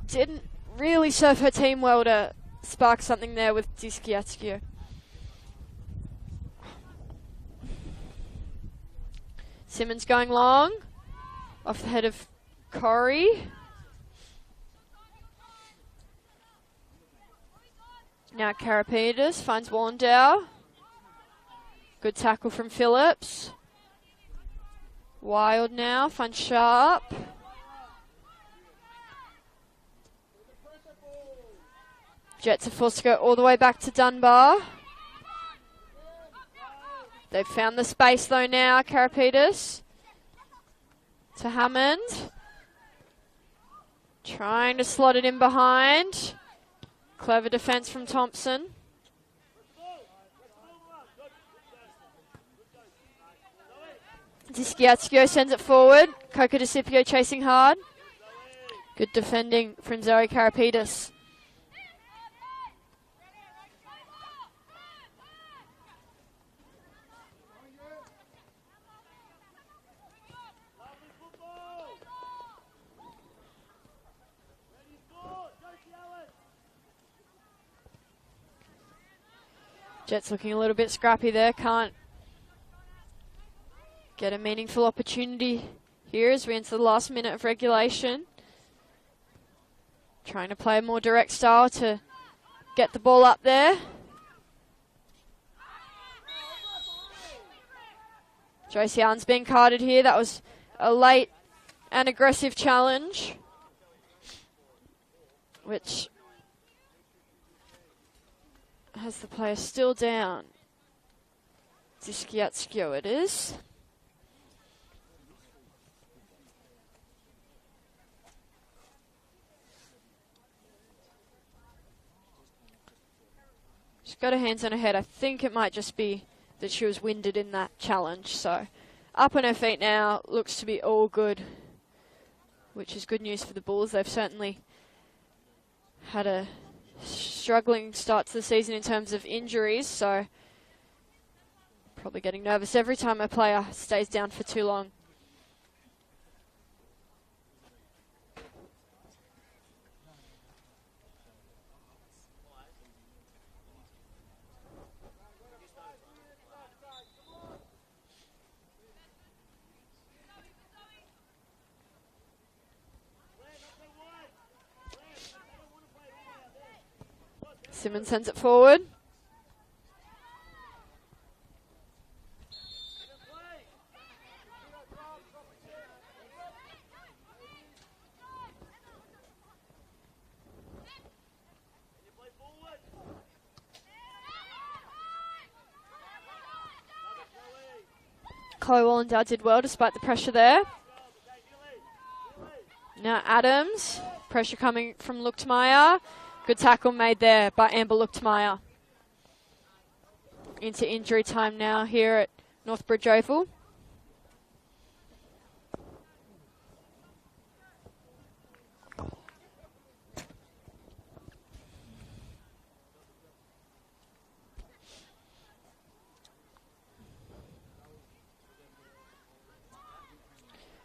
didn't really serve her team well to spark something there with Diskiatskio. Simmons going long, off the head of Corey. Now Karapetis finds Warndow. Good tackle from Phillips. Wild now, finds Sharp. Jets are forced to go all the way back to Dunbar. They've found the space though now, Karapetis. To Hammond. Trying to slot it in behind. Clever defence from Thompson. Diskiatskio sends it forward. Coco DeCipio chasing hard. Good defending from Zoe Karapetis. Jets looking a little bit scrappy there. Can't get a meaningful opportunity here as we enter the last minute of regulation. Trying to play a more direct style to get the ball up there. Josie Allen's being carded here. That was a late and aggressive challenge, which has the player still down. Diskiatskio it is. She's got her hands on her head. I think it might just be that she was winded in that challenge. So up on her feet now, looks to be all good, which is good news for the Bulls. They've certainly had a struggling start to the season in terms of injuries, so probably getting nervous every time a player stays down for too long. Simmons sends it forward. Chloe Wallendow did well despite the pressure there. Now Adams, pressure coming from Luchtmeyer. Good tackle made there by Amber Luchtmeyer. Into injury time now here at Northbridge Oval.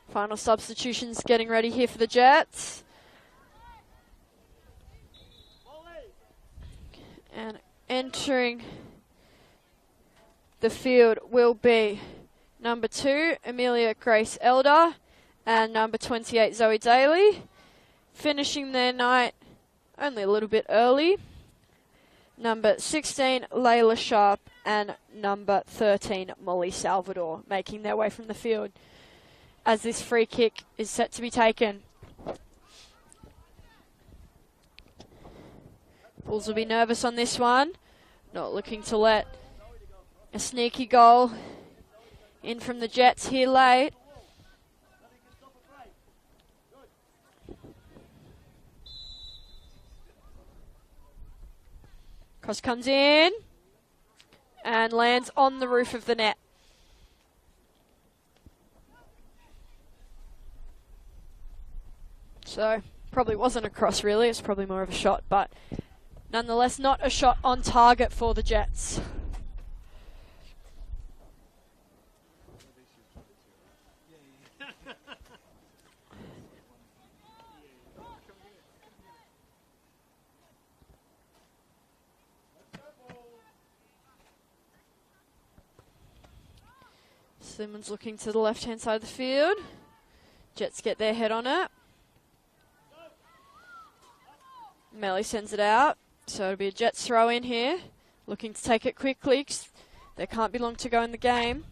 Final substitutions getting ready here for the Jets. And entering the field will be number 2, Amelia Grace Elder, and number 28, Zoe Daly. Finishing their night only a little bit early, number 16, Layla Sharp, and number 13, Molly Salvador, making their way from the field as this free kick is set to be taken. Bulls will be nervous on this one. Not looking to let a sneaky goal in from the Jets here late. Cross comes in and lands on the roof of the net. So, probably wasn't a cross really, it's probably more of a shot, but nonetheless, not a shot on target for the Jets. Simmons looking to the left-hand side of the field. Jets get their head on it. Melly sends it out. So it'll be a Jets throw in here. Looking to take it quickly. There can't be long to go in the game.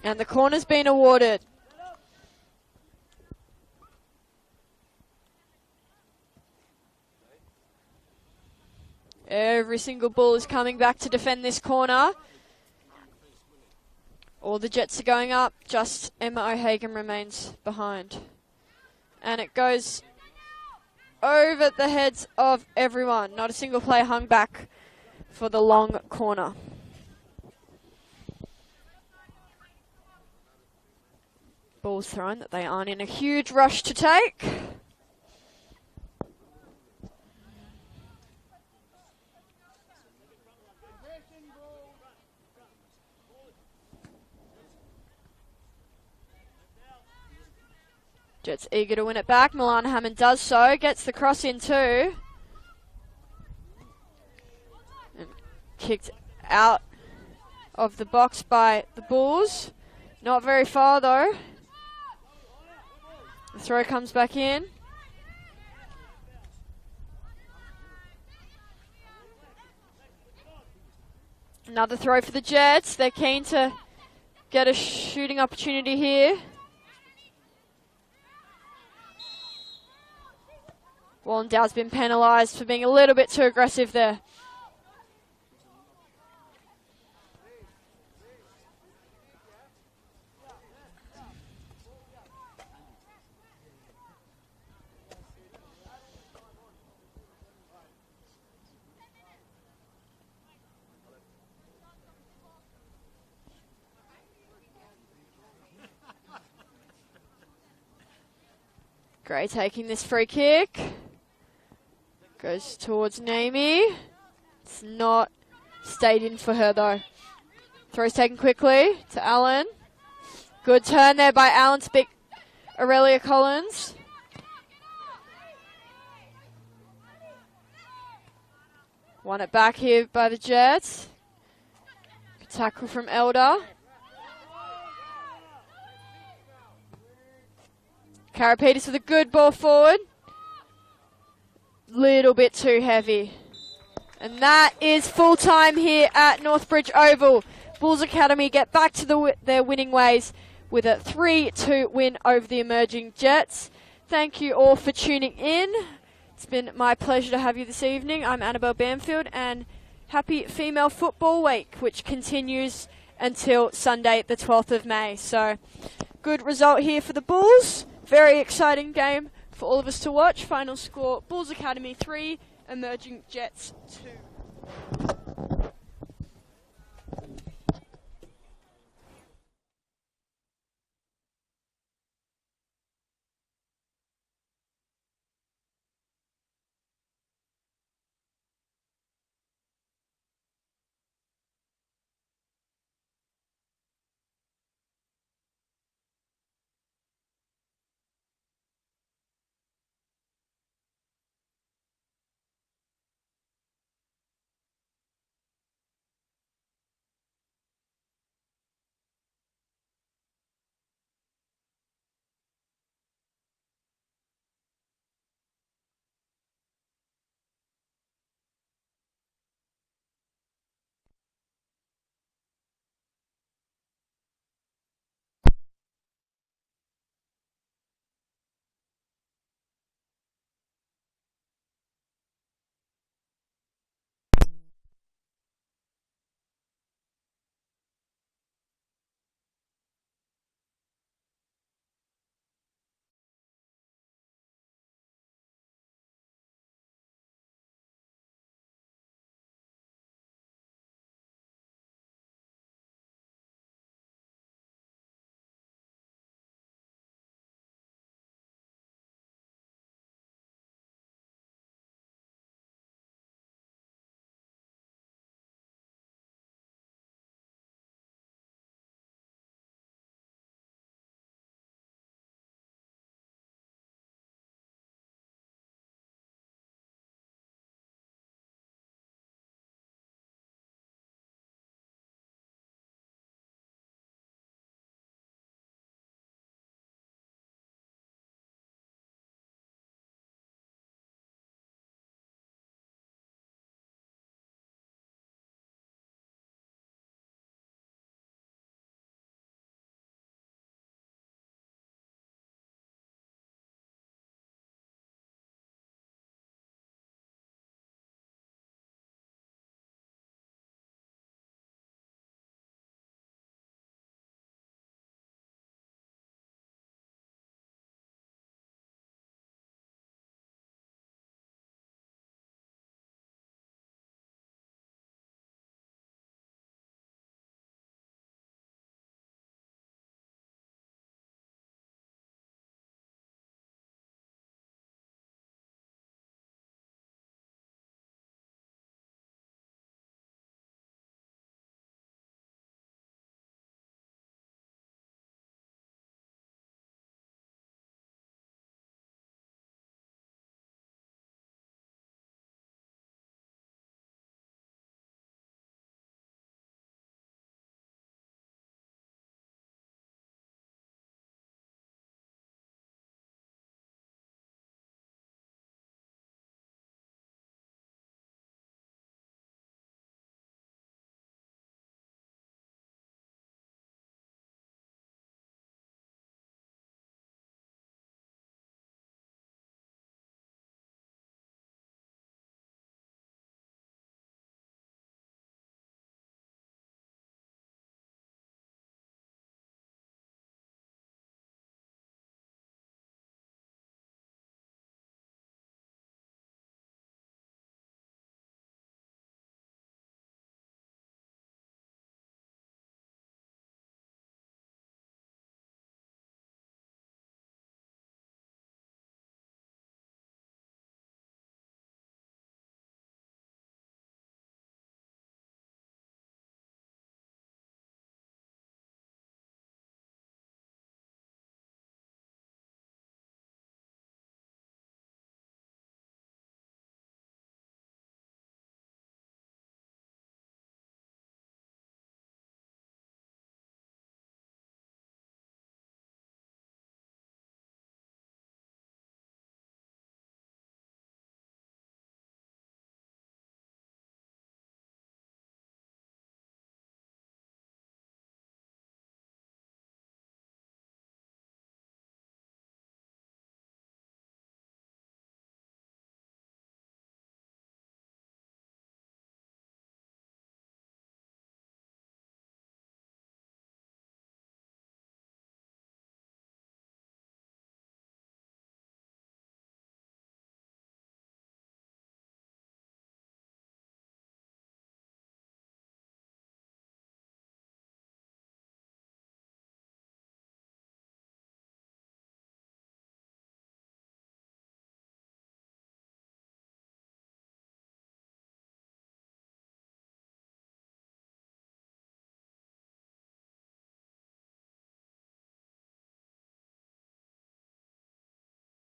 And the corner's been awarded. Every single Bull is coming back to defend this corner. All the Jets are going up. Just Emma O'Hagan remains behind. And it goes over the heads of everyone. Not a single player hung back for the long corner. Ball's thrown that they aren't in a huge rush to take. Jets eager to win it back. Milan Hammond does so. Gets the cross in too. And kicked out of the box by the Bulls. Not very far though. The throw comes back in. Another throw for the Jets. They're keen to get a shooting opportunity here. Wallendow's been penalised for being a little bit too aggressive there. Gray taking this free kick. Goes towards Naomi. It's not stayed in for her though. Throw's taken quickly to Allen. Good turn there by Allen to beat Aurelia Collins. Won it back here by the Jets. Good tackle from Elder. Karapetis with a good ball forward. Little bit too heavy. And that is full time here at Northbridge Oval. Bulls Academy get back to their winning ways with a 3-2 win over the emerging Jets. Thank you all for tuning in. It's been my pleasure to have you this evening. I'm Annabelle Bamfield, and happy Female Football Week, which continues until Sunday the 12th of May. So good result here for the Bulls. Very exciting game for all of us to watch. Final score, Bulls Academy 3, Emerging Jets 2.